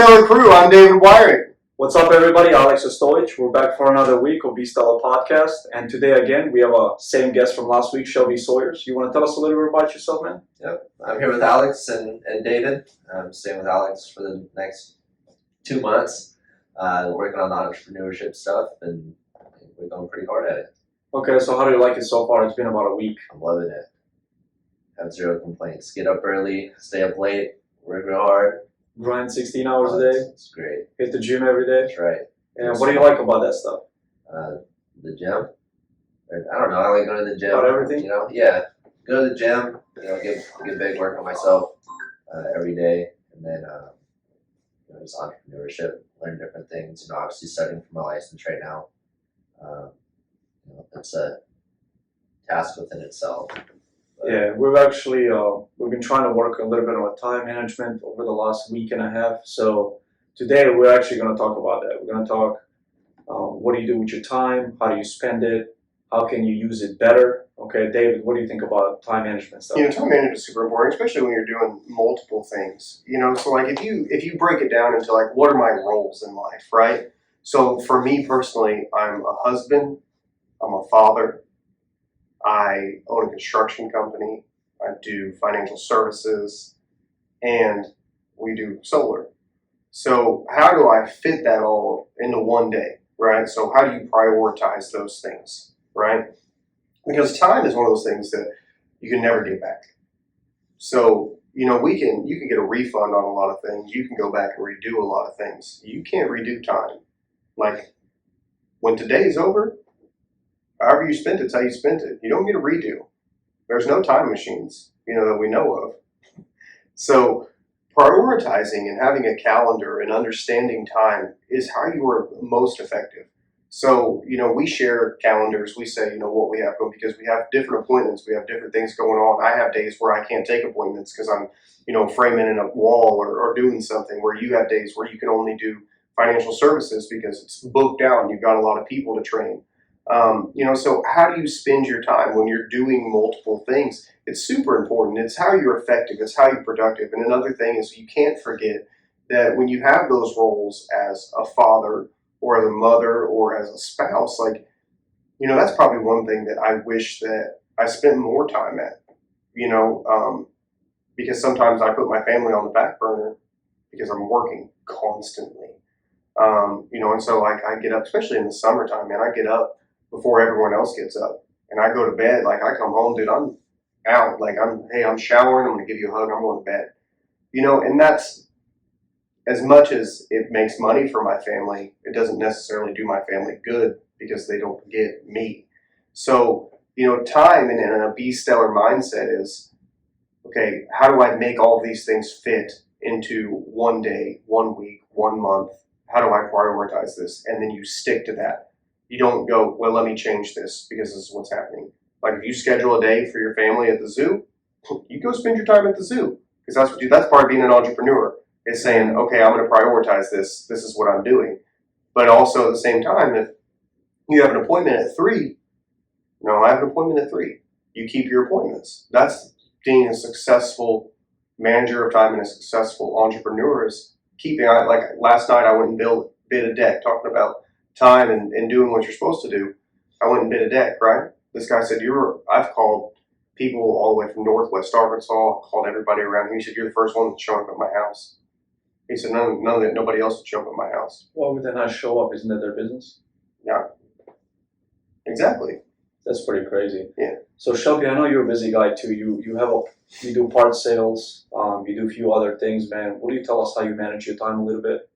Stellar crew, I'm David Wyrick. What's up, everybody? Ostojic. We're back for another week of Stellar podcast, and today again we have a same guest from last week, Shelby Salyers. You want to tell us a little bit about yourself, man? Yep, I'm here with Alex and David. I'm staying with Alex for the next 2 months, working on the entrepreneurship stuff, and we're going pretty hard at it. Okay, so how do you like it so far? It's been about a week. I'm loving it. Have zero complaints. Get up early, stay up late, work real hard. Grind 16 hours a day. It's great. Hit the gym every day. That's right. And what do you like about that stuff? The gym. I don't know. I like going to the gym. About everything? Yeah. Go to the gym. Get big, work on myself every day, and then just entrepreneurship, learn different things. Obviously studying for my license right now. It's a task within itself. Yeah, we've been trying to work a little bit on time management over the last week and a half. So today we're actually going to talk about that. We're going to talk what do you do with your time? How do you spend it? How can you use it better? Okay, David, what do you think about time management stuff? Time management is super important, especially when you're doing multiple things. So like if you break it down into like what are my roles in life, right? So for me personally, I'm a husband, I'm a father, I own a construction company, I do financial services, and we do solar. So how do I fit that all into one day, right? So how do you prioritize those things, right? Because time is one of those things that you can never get back. So, you can get a refund on a lot of things. You can go back and redo a lot of things. You can't redo time. Like when today's over, however you spent it's how you spent it. You don't get a redo. There's no time machines, that we know of. So prioritizing and having a calendar and understanding time is how you are most effective. So, we share calendars. We say, what we have going because we have different appointments. We have different things going on. I have days where I can't take appointments because I'm, framing in a wall or doing something, where you have days where you can only do financial services because it's booked out and you've got a lot of people to train. So how do you spend your time when you're doing multiple things? It's super important. It's how you're effective. It's how you're productive. And another thing is you can't forget that when you have those roles as a father or as a mother or as a spouse, that's probably one thing that I wish that I spent more time at, because sometimes I put my family on the back burner because I'm working constantly. And so I get up, especially in the summertime, man, I get up before everyone else gets up and I go to bed. Like I come home, dude, I'm out. I'm showering. I'm going to give you a hug. I'm going to bed, and that's as much as it makes money for my family. It doesn't necessarily do my family good because they don't get me. So, time in a Be Stellar mindset is, okay, how do I make all these things fit into 1 day, 1 week, 1 month? How do I prioritize this? And then you stick to that. You don't go, well, let me change this because this is what's happening. Like if you schedule a day for your family at the zoo, you go spend your time at the zoo because that's part of being an entrepreneur, is saying, okay, I'm going to prioritize this. This is what I'm doing. But also at the same time, if you have an appointment at 3, I have an appointment at 3. You keep your appointments. That's being a successful manager of time and a successful entrepreneur, is keeping, like last night I went and bid a deck, talking about time and doing what you're supposed to do. I went and bid a deck, right? This guy said, I've called people all the way from Northwest Arkansas, called everybody around here. He said, you're the first one that's showing up at my house. He said, nobody else would show up at my house. Well, would they not show up? Isn't that their business? Yeah. Exactly. That's pretty crazy. Yeah. So Shelby, I know you're a busy guy too. You do parts sales. You do a few other things, man. What do you tell us how you manage your time a little bit?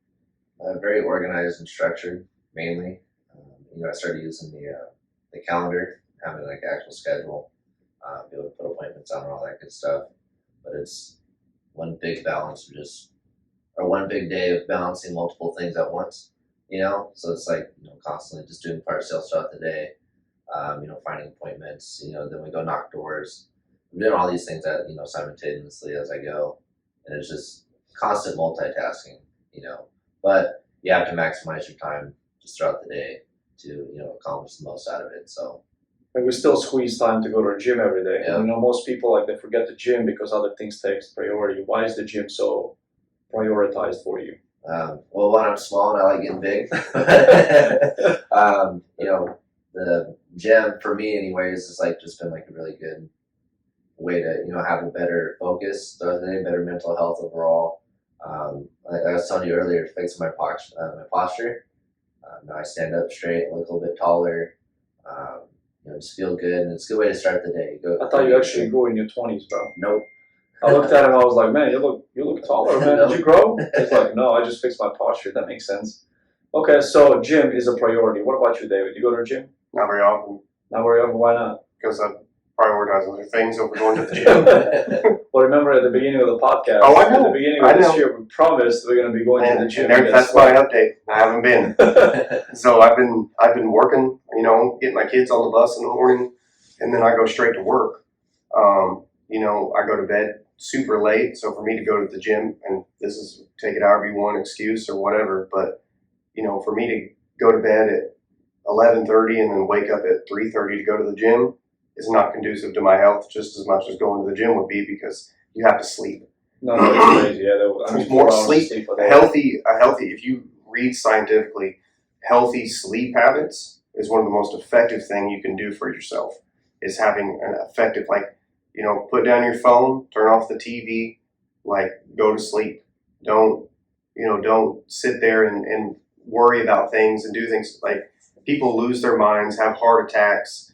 Very organized and structured, mainly. I started using the calendar, having like actual schedule, be able to put appointments on and all that good stuff. But it's one big one big day of balancing multiple things at once. So it's like constantly just doing part sales throughout the day. Finding appointments. Then we go knock doors. I'm doing all these things simultaneously as I go, and it's just constant multitasking. But you have to maximize your time just throughout the day to accomplish the most out of it. So we still squeeze time to go to the gym every day. Yeah. Most people they forget the gym because other things takes priority. Why is the gym so prioritized for you? Well, one, I'm small and I like getting big. You know, the gym for me, anyways, is like just been like a really good way to have a better focus throughout the day, better mental health overall. Like I was telling you earlier, it fixes my posture. Now I stand up straight, look a little bit taller. Just feel good, and it's a good way to start the day. I thought you actually grew in your 20s, bro. Nope. I looked at him. I was like, man, you look taller, man. No. Did you grow? He's like, no, I just fixed my posture. That makes sense. Okay, so gym is a priority. What about you, David? You go to the gym? Not very often, Not very often. Why not? because I prioritize other things over going to the gym. Well, remember at the beginning of the podcast, Oh, I know. at the beginning I of this know. year, we promised we're going to be going to the gym. That's my update. I haven't been. So I've been working, getting my kids on the bus in the morning, and then I go straight to work. I go to bed super late, so for me to go to the gym, and this is take it however you want, excuse or whatever, but for me to go to bed at 11:30 and then wake up at 3:30 to go to the gym is not conducive to my health just as much as going to the gym would be, because you have to sleep. No, it's crazy. Yeah, I mean, More 4 hours of sleep. a day. Healthy. If you read scientifically, healthy sleep habits is one of the most effective thing you can do for yourself. Is having an effective, put down your phone, turn off the TV, go to sleep. Don't sit there and worry about things and do things. Like, people lose their minds, have heart attacks,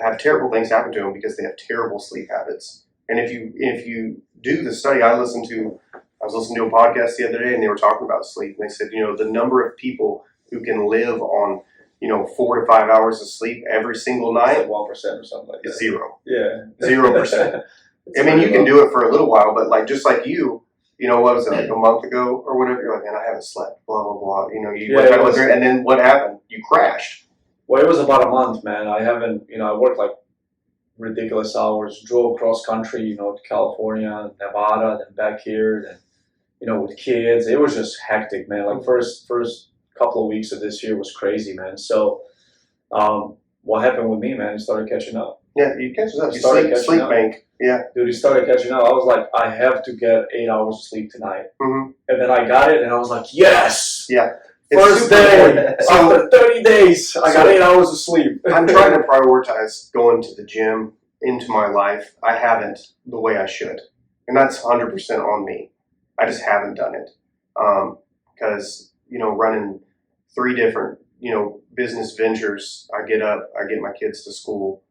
have terrible things happen to them because they have terrible sleep habits. And if you do the study, I was listening to a podcast the other day, and they were talking about sleep, and they said, the number of people who can live on 4 to 5 hours of sleep every single night, Like 1% or something like that. is zero. Yeah. 0%. It's I mean, you pretty can low. do it for a little while, but just like you, what was it, like a month ago or whatever? You're like, man, I haven't slept, blah, blah, blah. You Yeah, wake it up was- and then what happened? You crashed. Well, it was about a month, man. I haven't, I worked like ridiculous hours, drove cross country, to California, Nevada, then back here, then, with kids. It was just hectic, man. Like first couple of weeks of this year was crazy, man. So, what happened with me, man? It started catching up. Yeah, you catch up. You Started sleep, catching sleep up. bank. Yeah. Dude, it started catching up. I was like, I have to get 8 hours of sleep tonight. Mm-hmm. And then I got it, and I was like, yes! Yeah. It's First super day, important. So after 30 days, I got 8 hours of sleep. I'm trying to prioritize going to the gym into my life. I haven't the way I should. And that's 100% on me. I just haven't done it. Because, running 3 different, business ventures, I get up, I get my kids to school.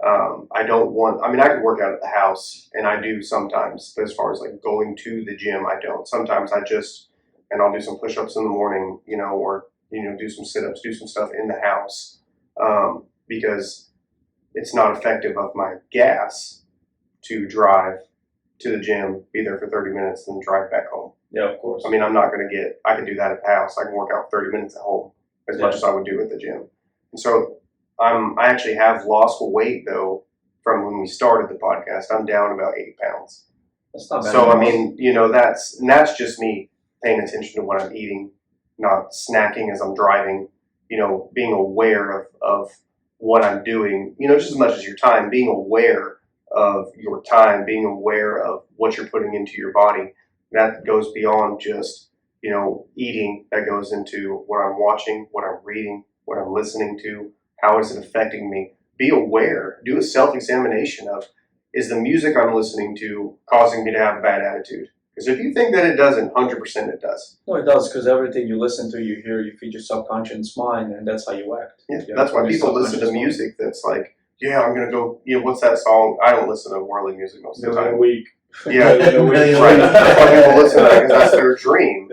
I can work out at the house, and I do sometimes, but as far as like going to the gym, I don't. Sometimes I'll do some push-ups in the morning, or, do some sit-ups, do some stuff in the house, because it's not effective of my gas to drive to the gym, be there for 30 minutes, then drive back home. Yeah, of course. I mean, I can do that at the house. I can work out 30 minutes at home as much as I would do at the gym. And so I actually have lost weight, though, from when we started the podcast. I'm down about 8 pounds. That's not bad. So, I mean, that's just me paying attention to what I'm eating, not snacking as I'm driving, being aware of what I'm doing, just as much as your time, being aware of your time, being aware of what you're putting into your body. That goes beyond just, eating. That goes into what I'm watching, what I'm reading, what I'm listening to. How is it affecting me? Be aware. Do a self-examination of, is the music I'm listening to causing me to have a bad attitude? Because if you think that it doesn't, 100% it does. No, it does, because everything you listen to, you hear, you feed your subconscious mind, and that's how you act. Yeah, You that's why your people listen to subconscious mind. music that's like, yeah, I'm going to go, what's that song? I don't listen to worldly music most of the Million a time. week. Yeah, Million a week. right. That's why people listen to that, because that's their dream,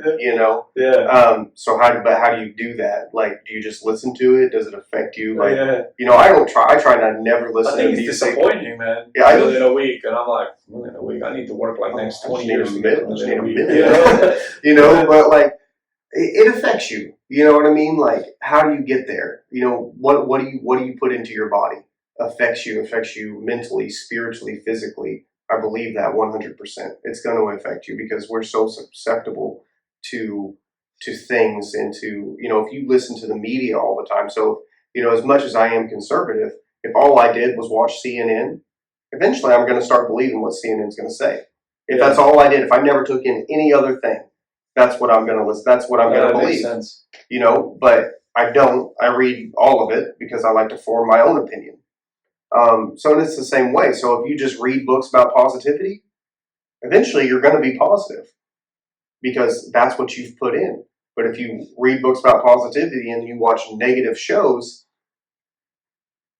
Yeah. So how do you do that? Like, do you just listen to it? Does it affect you? Like, Yeah. I try not to never listen I to think it's music. disappointing, man. Yeah, I- Million a week, and I'm like, million a week. I need to work like next I 20 just need years a to minute, get I just million a need week. a minute. You know? But like, it affects you. You know what I mean? Like, how do you get there? What do you put into your body affects you mentally, spiritually, physically. I believe that 100%. It's going to affect you because we're so susceptible to things and to, if you listen to the media all the time. So, as much as I am conservative, if all I did was watch CNN, eventually I'm going to start believing what CNN is going to say. If that's all I did, if I never took in any other thing, that's what I'm gonna listen. That's what I'm gonna that makes believe. sense. You know, but I don't. I read all of it because I like to form my own opinion. So it's the same way. So if you just read books about positivity, eventually you're going to be positive because that's what you've put in. But if you read books about positivity and you watch negative shows,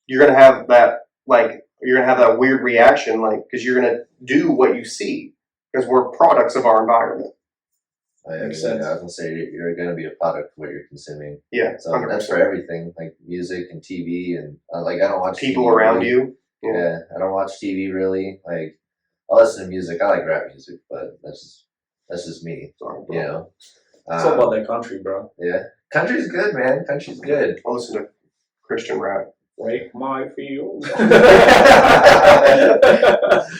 you're going to have that weird reaction, like, because you're going to do what you see because we're products of our environment. Makes Yeah, sense. I was gonna say you're gonna be a product of what you're consuming. Yeah, So 100%. that's for everything, like music and TV, and like I don't watch People TV around really. you. Yeah, I don't watch TV really. Like I listen to music. I like rap music, but that's just me. Sorry, bro. You know. It's all about that country, bro. Yeah, country's good, man. Country's good. I listen to Christian rap. Break my field. Yeah,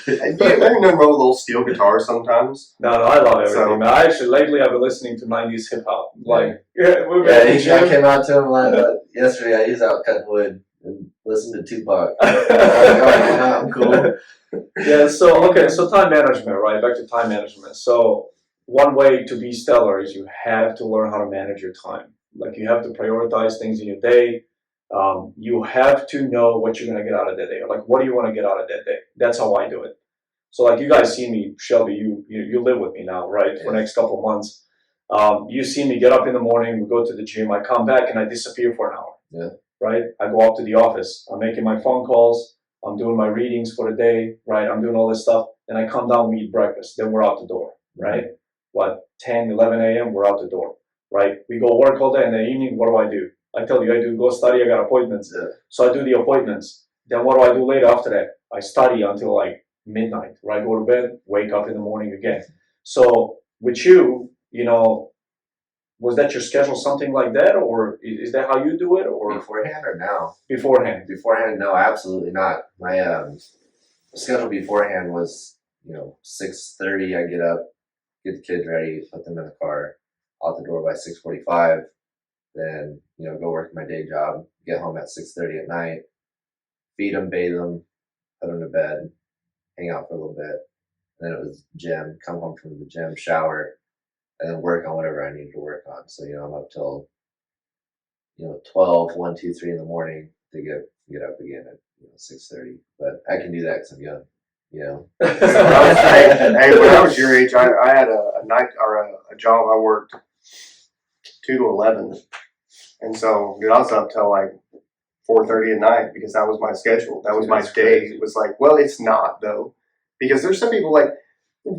there's nothing wrong with little steel guitars sometimes. No, I love everything. So- man. I actually lately I've been listening to 90s hip hop. Like, we've Yeah, been I came out to him yesterday. He was out cutting wood and listened to Tupac. I'm cool. Yeah, so time management, right? Back to time management. So one way to be stellar is you have to learn how to manage your time. Like you have to prioritize things in your day. You have to know what you're gonna get out of that day. Like what do you want to get out of that day? That's how I do it. So like you guys see me, Shelby, you live with me now, right? For the next couple of months. You see me get up in the morning, we go to the gym, I come back and I disappear for an hour. Yeah. Right? I go up to the office, I'm making my phone calls, I'm doing my readings for the day, right? I'm doing all this stuff. Then I come down, we eat breakfast, then we're out the door, right? 10, 11 a.m., we're out the door, right? We go work all day, and in the evening, what do? I tell you, I do go study, I got appointments. Yeah. So I do the appointments. Then what do I do later after that? I study until like midnight, right? Go to bed, wake up in the morning again. So with you, was that your schedule, something like that? Or is that how you do it? Or Beforehand or now? beforehand? Beforehand, no, absolutely not. My schedule beforehand was 6:30. I get up, get the kids ready, put them in the car, out the door by 6:45. Then go work my day job, get home at 6:30 at night, feed them, bathe them, put them to bed, hang out for a little bit. And then it was gym, come home from the gym, shower, and then work on whatever I needed to work on. So I'm up till 12, 1, 2, 3 in the morning to get up again at 6:30. But I can do that because I'm young. Hey, when I was your age, I had a night or a job. I worked 2 to 11, and so dude, I was up till like 4:30 at night because that was my schedule. That was my That's day. crazy. It was like, well, it's not though, because there's some people like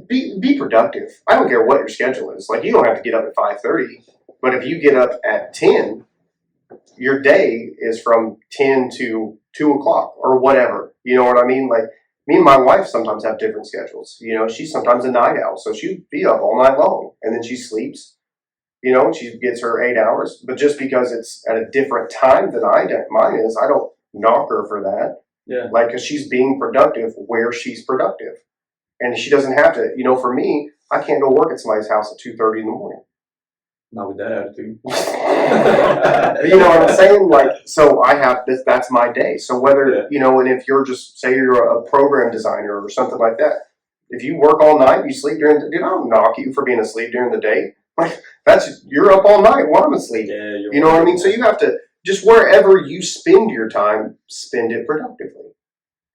be productive. I don't care what your schedule is. Like you don't have to get up at 5:30, but if you get up at 10, your day is from 10 to 2 o'clock or whatever. You know what I mean? Like me and my wife sometimes have different schedules. She's sometimes a night owl, so she'd be up all night long and then she sleeps. She gets her 8 hours, but just because it's at a different time than mine is, I don't knock her for that. Yeah. Like, because she's being productive where she's productive. And she doesn't have to, for me, I can't go work at somebody's house at 2:30 in the morning. Not with that attitude. You know what I'm saying? Like, so I have this, that's my day. So whether, and if you're just, say you're a program designer or something like that, if you work all night, you sleep during the day, I don't knock you for being asleep during the day. Like, you're up all night while I'm asleep. Yeah, You know what I mean? So you have to, just wherever you spend your time, spend it productively.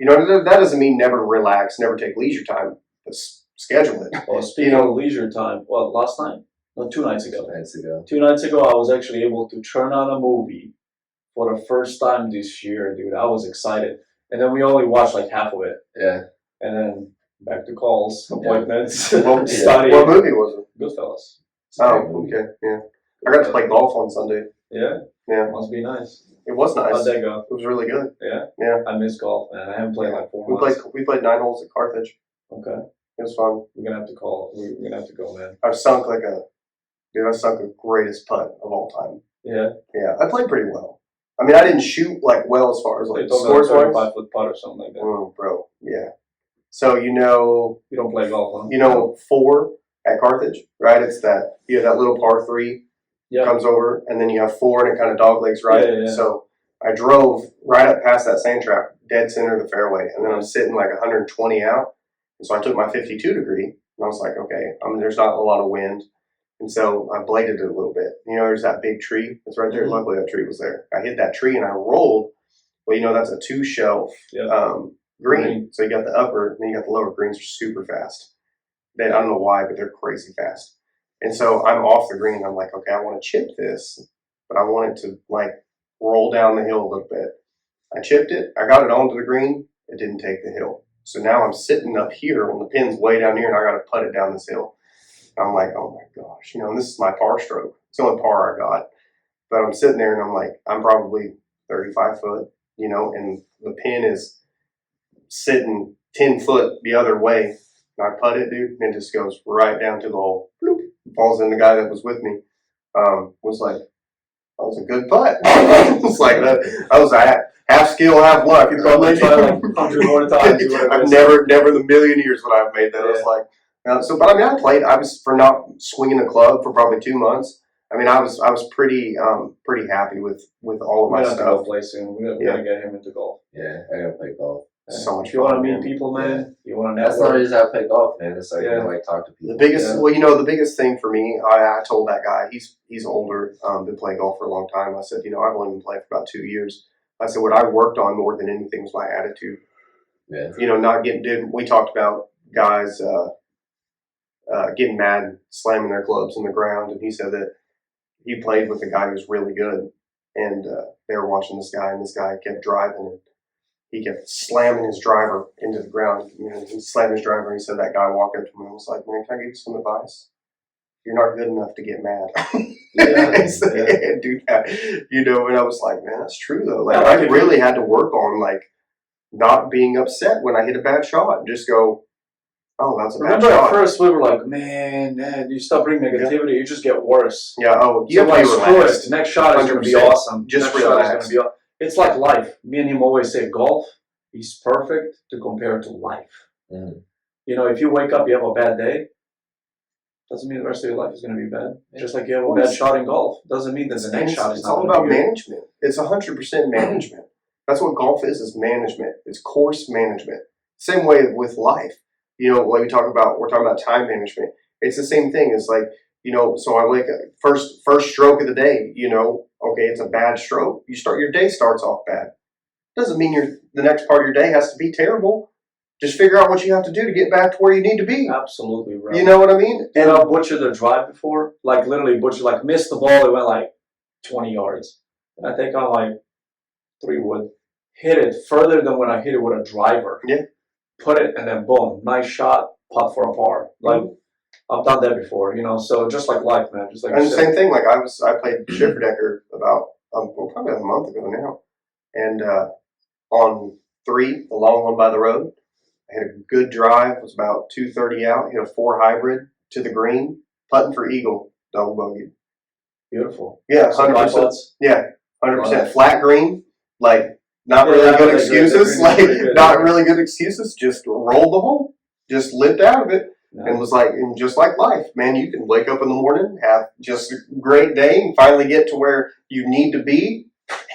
That doesn't mean never relax, never take leisure time, but schedule it. Well, speaking of leisure time, last night? No, 2 nights ago. 2 nights ago. 2 nights ago, I was actually able to turn on a movie for the first time this year, dude. I was excited. And then we only watched like half of it. Yeah. And then back to calls, appointments, What study. What movie was it? Goodfellas. It's a great Oh, movie. okay, yeah. I got to play golf on Sunday. Yeah? Yeah. Must be nice. It was nice. How'd that go? It was really good. Yeah? Yeah. I miss golf, man. I haven't played in like 4 We months. played 9 holes at Carthage. Okay. It was fun. We're gonna have to call. We're gonna have to go, man. I sunk the greatest putt of all time. Yeah. Yeah, I played pretty well. I mean, I didn't shoot like well as far as They like told me like scores wise. 35-foot putt or something like that. Oh, bro, yeah. So You don't play golf, huh? 4 at Carthage, right? It's that that little par 3 Yeah. comes over, and then you have 4, and it kind of doglegs right. Yeah. So I drove right up past that sand trap, dead center of the fairway, and then I'm sitting like 120 out. And so I took my 52 degree, and I was like, okay, there's not a lot of wind. And so I bladed it a little bit. You know, there's that big tree that's right there. Mhm. Luckily, that tree was there. I hit that tree and I rolled. Well, you know, that's a 2-shelf Yeah. green. So you got the upper, and then you got the lower. Greens are super fast. I don't know why, but they're crazy fast. And so I'm off the green. I'm like, okay, I want to chip this, but I want it to like roll down the hill a little bit. I chipped it. I got it onto the green. It didn't take the hill. So now I'm sitting up here when the pin's way down here, and I got to putt it down this hill. I'm like, oh my gosh, you know, and this is my par stroke. It's the only par I got. But I'm sitting there and I'm like, I'm probably 35 foot, you know, and the pin is sitting 10 foot the other way. And I putt it, dude, and it just goes right down to the hole. Bloop, falls in. The guy that was with me was like, that was a good putt. It's like that was a half skill, half luck. You probably tried like 100 more times. I've never in a million years would I have made that. I was like, but I mean, I was for not swinging a club for probably 2 months. I mean, I was pretty happy with all of my We're stuff. play soon. We gotta get him into golf. Yeah, I gotta play golf. So much If you want to fun, meet man. people, man, you want to That's the network. only reason I play golf, man. It's like Yeah. I like talk to people. The biggest, Yeah. well, you know, the biggest thing for me, I told that guy, he's older, been playing golf for a long time. I said, you know, I've only been playing for about 2 years. I said, what I worked on more than anything was my attitude. Yeah. You know, not getting. We talked about guys getting mad, and slamming their clubs in the ground, and he said that he played with a guy who was really good, and they were watching this guy, and this guy kept driving, and he kept slamming his driver into the ground. You know, he slammed his driver, and he said that guy walked up to him and was like, "Man, can I give you some advice? You're not good enough to get mad." Yeah. Do that. You know, and I was like, man, that's true though. Like, Yeah, I like really had to work on like not being upset when I hit a bad shot, and just go, "Oh, that's a bad Remember at shot." first we were like, man, you stop bringing negativity, you just get worse. Yeah. Oh, you So have to like, be screw relaxed. it. Next shot is going to be 100%. awesome. Just Next shot is relax. going to be. It's like life. Me and him always say golf is perfect to compare to life. Mhm. You know, if you wake up, you have a bad day. Doesn't mean the rest of your life is going to be bad. Yeah. Just like you have a bad shot in golf, doesn't mean that the next shot is It's not all going to about be good. management. It's 100% management. That's what golf is management. It's course management. Same way with life. You know, like we're talking about time management. It's the same thing. It's like, you know, so I wake up, first stroke of the day, you know, okay, it's a bad stroke. Your day starts off bad. Doesn't mean the next part of your day has to be terrible. Just figure out what you have to do to get back to where you need to be. Absolutely right. You know what I mean? You know, butchered the drive before, like literally butchered, like missed the ball, it went like 20 yards. And I think on like 3-wood, hit it further than when I hit it with a driver. Yeah. Put it, and then boom, nice shot, putt for a par. Like, I've done that before, you know, so just like life, man. Just like And you the said. same thing, like I played Schifferdecker about, probably a month ago now. And on 3, the long one by the road, I had a good drive, was about 230 out, hit a 4 hybrid to the green, putting for eagle, double bogey. Beautiful. Yeah, So 100%. putts. Yeah, 100%. Wow. Flat green, like not Yeah, really that good was a good- excuses, the green was pretty like good, not yeah. really good excuses, just rolled the hole, just lived out of it. No. And was like, and just like life, man, you can wake up in the morning, have just a great day, and finally get to where you need to be.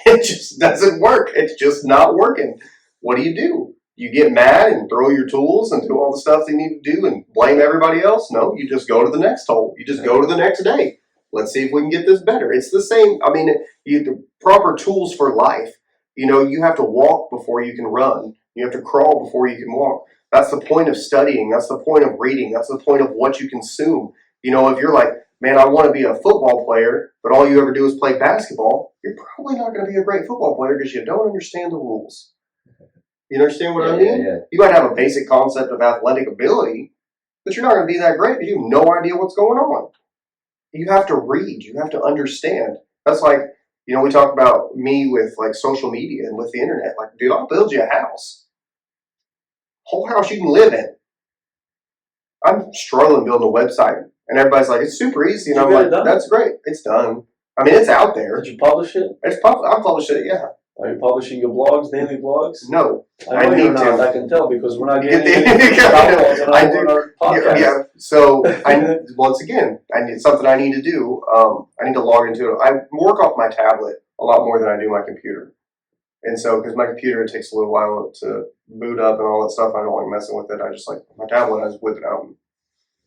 It just doesn't work. It's just not working. What do? You get mad and throw your tools and do all the stuff they need to do and blame everybody else? No, you just go to the next hole. You just go to the next day. Let's see if we can get this better. It's the same. I mean, the proper tools for life. You know, you have to walk before you can run. You have to crawl before you can walk. That's the point of studying. That's the point of reading. That's the point of what you consume. You know, if you're like, man, I want to be a football player, but all you ever do is play basketball, you're probably not going to be a great football player because you don't understand the rules. You understand what I mean? Yeah. You might have a basic concept of athletic ability, but you're not going to be that great because you have no idea what's going on. You have to read. You have to understand. That's like, you know, we talk about me with like social media and with the internet. Like, dude, I'll build you a house. Whole house you can live in. I'm struggling building a website. And everybody's like, it's super easy. And Did I'm you get like, it done? that's great. It's done. I mean, it's out there. Did you publish it? I published it, yeah. Are you publishing your blogs, daily blogs? No. I know I you're need not. to. I can tell because we're not You getting get any the- downloads on I do. our podcast. Yeah. So once again, I need something I need to do. I need to log into it. I work off my tablet a lot more than I do my computer. And so, because my computer, it takes a little while to boot up and all that stuff. I don't like messing with it. I just like my tablet. I just whip it out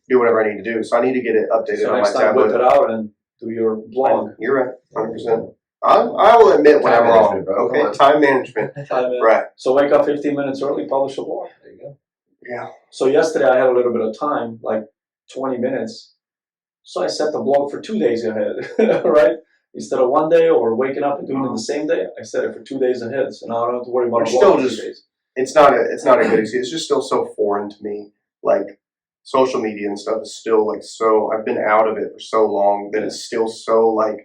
do whatever I need to do. So I need to get it updated So on my next time, whip tablet. it out and do your blog. You're right, 100%. I will admit when Time I'm wrong. management, bro. Okay, Come on. time management. Right. So wake up 15 minutes early, publish a blog. There you go. Yeah. So yesterday I had a little bit of time, like 20 minutes. So I set the blog for 2 days ahead, right? Instead of one day or waking up and doing it the same day, I set it for 2 days ahead. So now I don't have to worry about Which a blog still for just- 2 days. It's not a good excuse. It's just still so foreign to me. Like social media and stuff is still like so. I've been out of it for so long that it's still so like.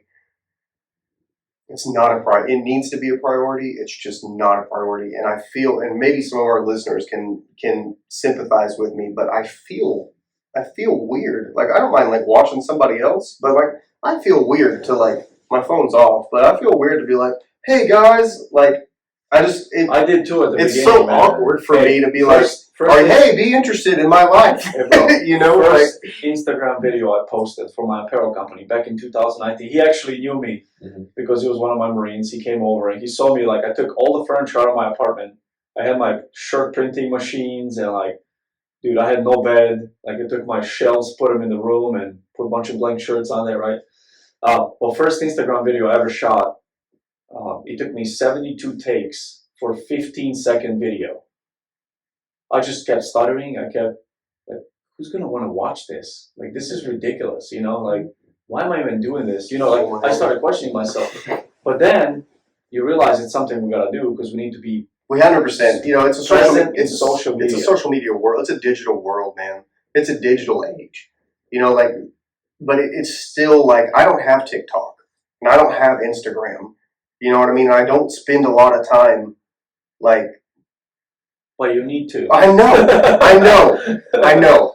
It's not a priority. It needs to be a priority. It's just not a priority. And I feel, and maybe some of our listeners can sympathize with me, but I feel weird. Like I don't mind like watching somebody else, but like I feel weird to like my phone's off, but I feel weird to be like, hey guys, like I did too at the it's beginning. so man. awkward for me to be first like, hey, be interested in my life. Hey, bro, You know, first Instagram video I posted for my apparel company back in 2019. He actually knew me because he was one of my Marines. He came over and he saw me. Like I took all the furniture out of my apartment. I had my shirt printing machines and like, dude, I had no bed. Like I took my shelves, put them in the room, and put a bunch of blank shirts on there. Right. Well, first Instagram video I ever shot. It took me 72 takes for a 15-second video. I just kept stuttering. I kept like, who's gonna want to watch this? Like, this is ridiculous, you know? Like, why am I even doing this? You know, like I started questioning myself. But then you realize it's something we gotta do because we need to be. 100%. You know, it's a Present in social social media. It's a social media world. It's a digital world, man. It's a digital age. You know, like, but it's still like I don't have TikTok and I don't have Instagram. You know what I mean? I don't spend a lot of time like. But you need to. I know.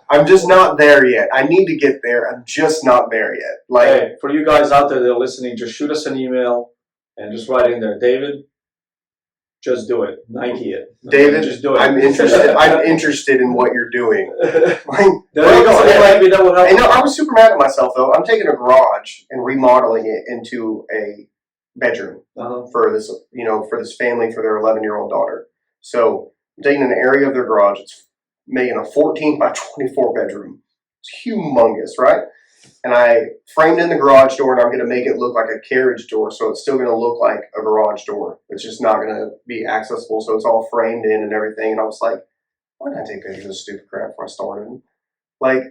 I'm just not there yet. I need to get there. I'm just not there yet. Like, Hey, for you guys out there that are listening, just shoot us an email and just write in there, David. Just do it. Nike it. David, just do it. I'm interested. I'm interested in what you're doing. Like, There you go. Maybe that would help. I know. I was super mad at myself though. I'm taking a garage and remodeling it into a bedroom for this, you know, for this family for their 11-year-old daughter. So I'm taking an area of their garage. It's making a 14 by 24 bedroom. It's humongous, right? And I framed in the garage door, and I'm going to make it look like a carriage door, so it's still going to look like a garage door. It's just not going to be accessible, so it's all framed in and everything. And I was like, why did I take pictures of this stupid crap before I started? Like,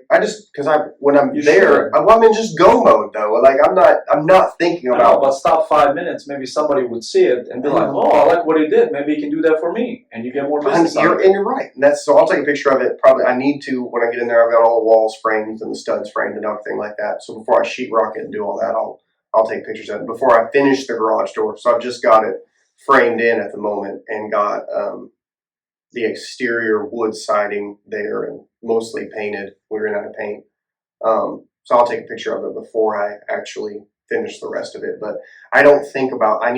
when I'm You there, should. I'm in just go mode though. Like, I'm not thinking I know, about. but stop 5 minutes, maybe somebody would see it and be like, oh, I like what he did. Maybe he can do that for me. And you get more business out of it. And you're right. And so I'll take a picture of it. Probably I need to, when I get in there, I've got all the walls framed and the studs framed and everything like that. So before I sheetrock it and do all that, I'll take pictures of it before I finish the garage door. So I've just got it framed in at the moment and got the exterior wood siding there and mostly painted. We ran out of paint. So I'll take a picture of it before I actually finish the rest of it. But I don't think about, I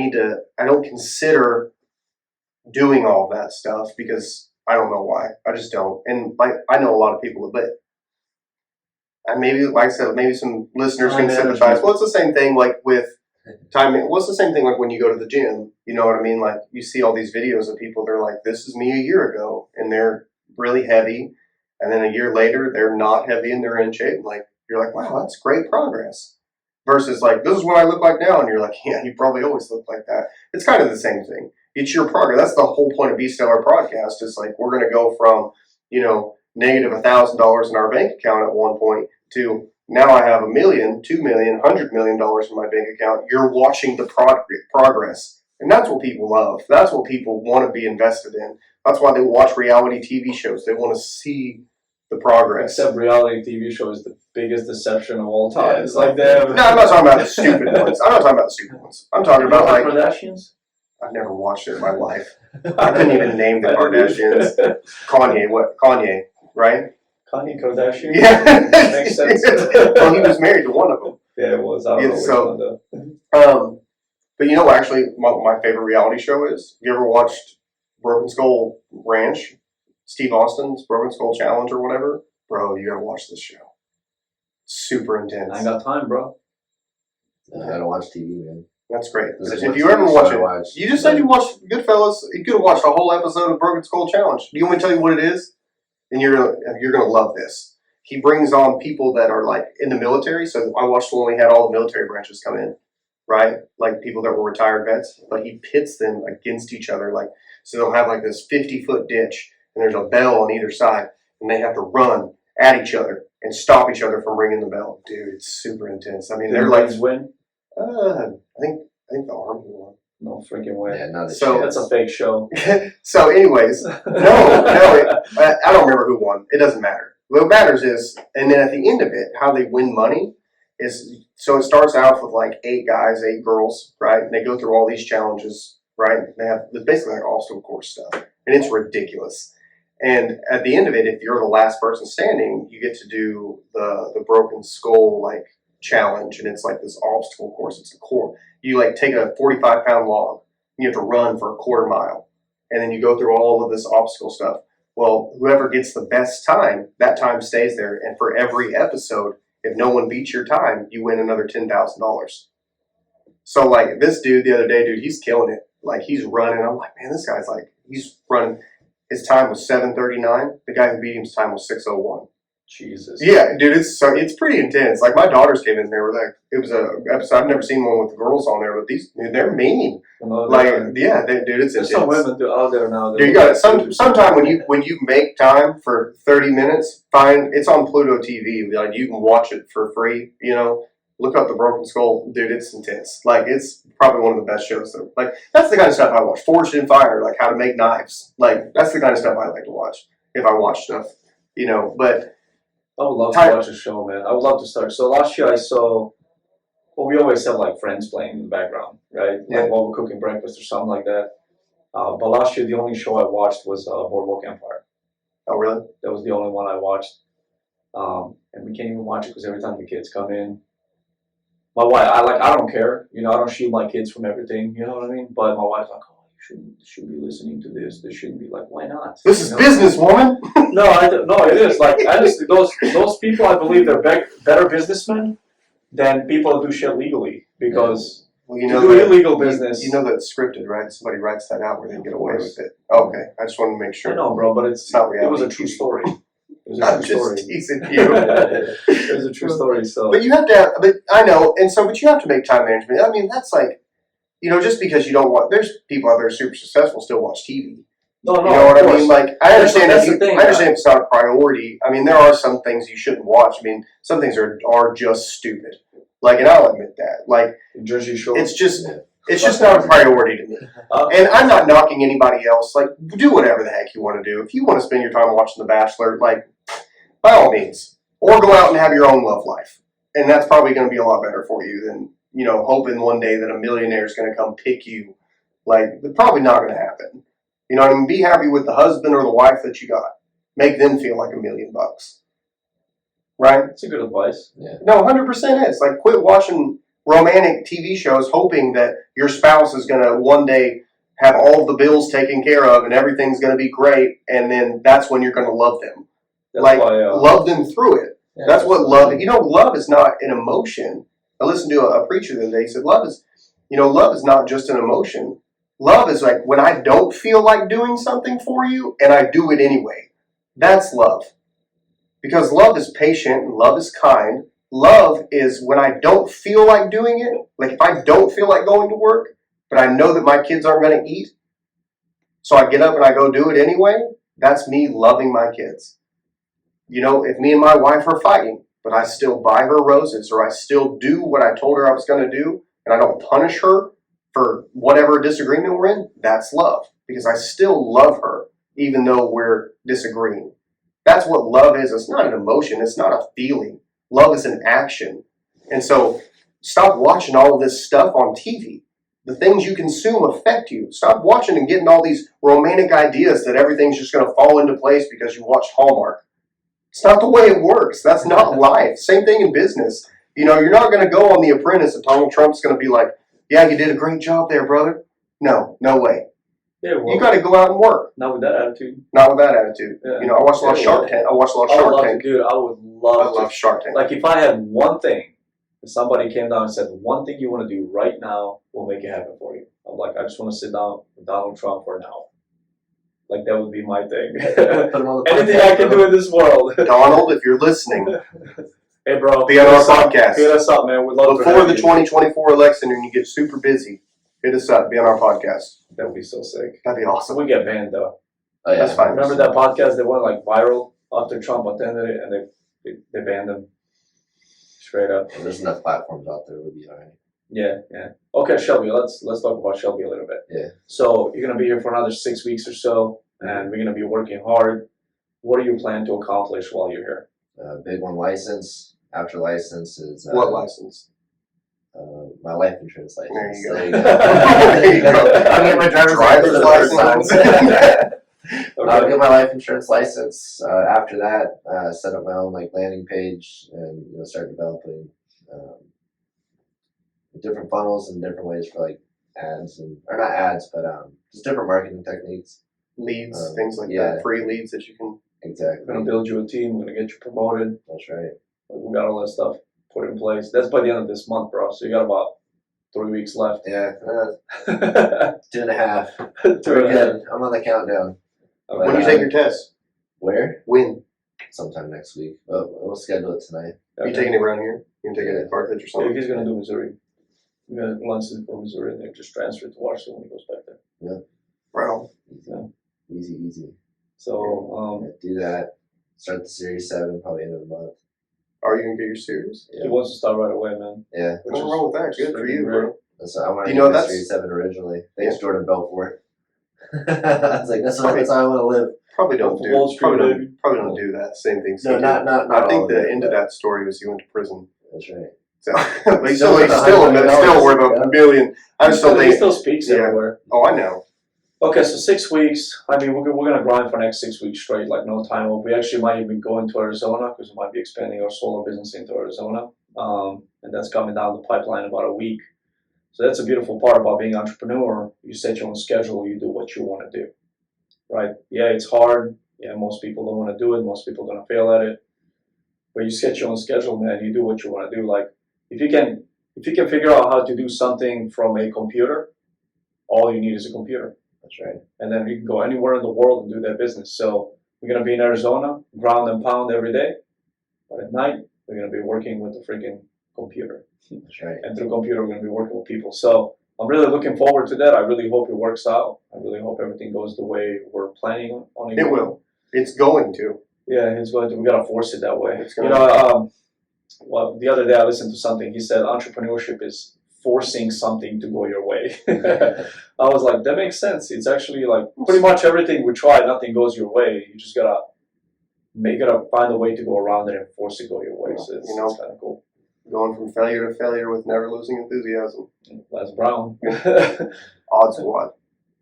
don't consider doing all that stuff because I don't know why. I just don't. And like, I know a lot of people, but maybe, like I said, maybe some listeners can sympathize. Well, it's the same thing like with timing. What's the same thing like when you go to the gym? You know what I mean? Like you see all these videos of people, they're like, this is me a year ago, and they're really heavy. And then a year later, they're not heavy and they're in shape. Like, you're like, wow, that's great progress. Versus like, this is what I look like now. And you're like, yeah, you probably always look like that. It's kind of the same thing. It's your progress. That's the whole point of Be Stellar podcast is like, we're going to go from, you know, negative $1,000 in our bank account at one point to now I have $1 million, $2 million, $100 million in my bank account. You're watching the progress. And that's what people love. That's what people want to be invested in. That's why they watch reality TV shows. They want to see the progress. Except reality TV show is the biggest deception of all time. Yeah, it's like they have... No, I'm not talking about the stupid ones. I'm not talking about the stupid ones. I'm talking about like Kardashians. I've never watched it in my life. I couldn't even name the Kardashians. Kanye, right? Kanye Kardashian? Yeah. Makes sense. Well, he was married to one of them. Yeah, it was. I don't know so, which one, but you know what actually my favorite reality show is? Have you ever watched Broken Skull Ranch? Steve Austin's Broken Skull Challenge or whatever? Bro, you gotta watch this show. Super intense. I ain't got time, bro. I don't watch TV, man. That's great. This If is you what ever TV watch show I it, watch. you just said you watched Goodfellas. You could have watched a whole episode of Broken Skull Challenge. Do you want me to tell you what it is? And you're gonna love this. he brings on people that are like in the military. So I watched when we had all the military branches come in, right? Like people that were retired vets, but he pits them against each other. Like, so they'll have like this 50-foot ditch and there's a bell on either side and they have to run at each other and stop each other from ringing the bell. Dude, it's super intense. I mean, they're like, win. I think the Army won. No freaking way. Yeah, not the So- That's a fake show. So, anyways, I don't remember who won. It doesn't matter. What matters is, and then at the end of it, how they win money is, so it starts out with like 8 guys, 8 girls, right? And they go through all these challenges, right? They have basically like obstacle course stuff, and it's ridiculous. And at the end of it, if you're the last person standing, you get to do the broken skull like challenge, and it's like this obstacle course. It's a core. You like take a 45-pound log, and you have to run for a quarter mile, and then you go through all of this obstacle stuff. Well, whoever gets the best time, that time stays there. And for every episode, if no one beats your time, you win another $10,000. So like this dude the other day, dude, he's killing it. Like he's running. I'm like, man, this guy's like, he's running. His time was 7:39. The guy who beat him's time was 6:01. Jesus. Yeah, dude, it's pretty intense. Like my daughters came in there with like it was a episode. I've never seen one with the girls on there, but these dude, they're mean. Like yeah, dude, it's there's intense. some women out there now. Dude, you got it. Sometime when you make time for 30 minutes, fine. It's on Pluto TV. Like you can watch it for free. You know, look up the Broken Skull, dude. It's intense. Like it's probably one of the best shows. Like that's the kind of stuff I watch. Forged in Fire, like how to make knives. Like that's the kind of stuff I like to watch if I watch stuff. You know, but. I would love to watch a show, man. I would love to start. So last year I saw, well, we always have like friends playing in the background, right? Yeah. Like while we're cooking breakfast or something like that. But last year the only show I watched was Boardwalk Empire. Oh, really? That was the only one I watched. And we can't even watch it because every time the kids come in, my wife, I don't care. You know, I don't shield my kids from everything. You know what I mean? But my wife's like, oh, you should be listening to this. This shouldn't be like, why not? This is business, woman. No, it is. Like, I just, those people, I believe they're better businessmen than people who do shit legally. Because Well, you to know do that, illegal business. You know that's scripted, right? Somebody writes that out where they get away with it. Oh, okay, I just wanted to make sure. I know, bro, but It's not it was reality a true story. It was I'm a true story. just teasing you. It was a true story, so. But you have to have, but I know, but you have to make time management. I mean, that's like, you know, just because you don't want, there's people out there super successful still watch TV. No, You know what of I mean? course. Like, I understand That's the thing, I understand if it's not a priority. I mean, there are some things you shouldn't watch. I mean, some things are just stupid. Like, and I'll admit that. Like, Jersey Shore. it's just not a priority to me. And I'm not knocking anybody else. Like, do whatever the heck you want to do. If you want to spend your time watching The Bachelor, like, by all means. Or go out and have your own love life. And that's probably going to be a lot better for you than, you know, hoping one day that a millionaire is going to come pick you. Like, it's probably not going to happen. You know what I mean? Be happy with the husband or the wife that you got. Make them feel like $1 million. Right? That's a good advice. Yeah. No, 100% is. Like, quit watching romantic TV shows hoping that your spouse is going to one day have all the bills taken care of and everything's going to be great, and then that's when you're going to love them. That's like, why, love them through it. Yeah, That's what love is. You know, love is not an emotion. I listened to a preacher the other day. He said, love is not just an emotion. Love is like when I don't feel like doing something for you and I do it anyway. That's love. Because love is patient and love is kind. Love is when I don't feel like doing it. Like if I don't feel like going to work, but I know that my kids aren't going to eat, so I get up and I go do it anyway, that's me loving my kids. You know, if me and my wife are fighting, but I still buy her roses or I still do what I told her I was going to do, and I don't punish her for whatever disagreement we're in, that's love. Because I still love her, even though we're disagreeing. That's what love is. It's not an emotion. It's not a feeling. Love is an action. And so stop watching all of this stuff on TV. The things you consume affect you. Stop watching and getting all these romantic ideas that everything's just going to fall into place because you watched Hallmark. It's not the way it works. That's not life. Same thing in business. You know, you're not going to go on The Apprentice and Donald Trump's going to be like, yeah, you did a great job there, brother. No way. Yeah, well, You got to go out and work. not with that attitude. Not with that attitude. Yeah. You know, I watched a lot of Shark Tank. I would love to, dude. I would love I to. love Shark Tank. Like if I had one thing, if somebody came down and said, one thing you want to do right now will make it happen for you. I'm like, I just want to sit down with Donald Trump for an hour. Like that would be my thing. Put him on the Anything podcast, I can bro. do in this world. Donald, if you're listening, Hey, bro. be on our podcast. Hit us up, man. We'd love to Before have the you. 2024 election and you get super busy, hit us up. Be on our podcast. That would be so sick. That'd be So awesome. we get banned though. Oh, yeah. That's fine. Remember that podcast that went like viral after Trump attended it, and they banned him straight up. There's enough platforms out there. We'll be alright. Yeah. Okay, Shelby. Let's talk about Shelby a little bit. Yeah. So you're gonna be here for another 6 weeks or so, and we're gonna be working hard. What do you plan to accomplish while you're here? Big one, license. After license is What license? my life insurance license. There you go. There you go. I'll get my driver's Driver's license. I'll Okay. get my life insurance license. After that, set up my own like landing page and start developing different funnels and different ways for like ads or not ads, but just different marketing techniques. Leads, things like yeah. that. Free leads that you can. Exactly. We're gonna build you a team. We're gonna get you promoted. That's right. We got all that stuff put in place. That's by the end of this month, bro. So you got about 3 weeks left. Yeah, 2.5. 2 We're and a half. good. I'm on the countdown. Okay. When do you take your test? Where? When? Sometime next week. We'll schedule it tonight. Are you taking it around here? You can take it at Carthage or Yeah, something? he's gonna do Missouri. We're gonna license for Missouri and then just transfer it to Washington when he goes back there. Right on. Easy. So Yeah, do that. Start the Series 7 probably end of the month. Are you going to get your series? he wants to start right away, man. Yeah. What's wrong with that? Good for you, bro. So I wanted Do to you know get the that's- Series 7 originally. Thanks, Jordan Belfort. I was like, that's how I want to live. Probably don't do. Wall Street, baby. Probably don't do that. Same thing. No, not I all think of the it, end of but- that story was he went to prison. That's right. So, but he's Still still, worth he's still, $100 still worth yeah. a million. I just don't He think. still speaks Yeah. everywhere. Oh, I know. Okay, so 6 weeks. I mean, we're gonna grind for the next 6 weeks straight, like no time off. We actually might even go into Arizona because we might be expanding our solar business into Arizona, and that's coming down the pipeline in about a week. So that's a beautiful part about being an entrepreneur. You set your own schedule. You do what you want to do, right? Yeah, it's hard. Yeah, most people don't want to do it. Most people are gonna fail at it. But you set your own schedule, man. You do what you want to do. Like if you can figure out how to do something from a computer, all you need is a computer. That's right. And then you can go anywhere in the world and do that business. So we're gonna be in Arizona, ground and pound every day, but at night we're gonna be working with the freaking computer. That's right. And through computer we're gonna be working with people. So I'm really looking forward to that. I really hope it works out. I really hope everything goes the way we're planning on it. It will. It's going to. Yeah, it's going to. We gotta force it that way. It's You gonna- know, well, the other day I listened to something. He said entrepreneurship is forcing something to go your way. I was like, that makes sense. It's actually like pretty much everything we try, nothing goes your way. You just gotta find a way to go around it and force it to go your way. So it's, You know. it's kind of cool. Going from failure to failure with never losing enthusiasm. Les Brown. Odds what?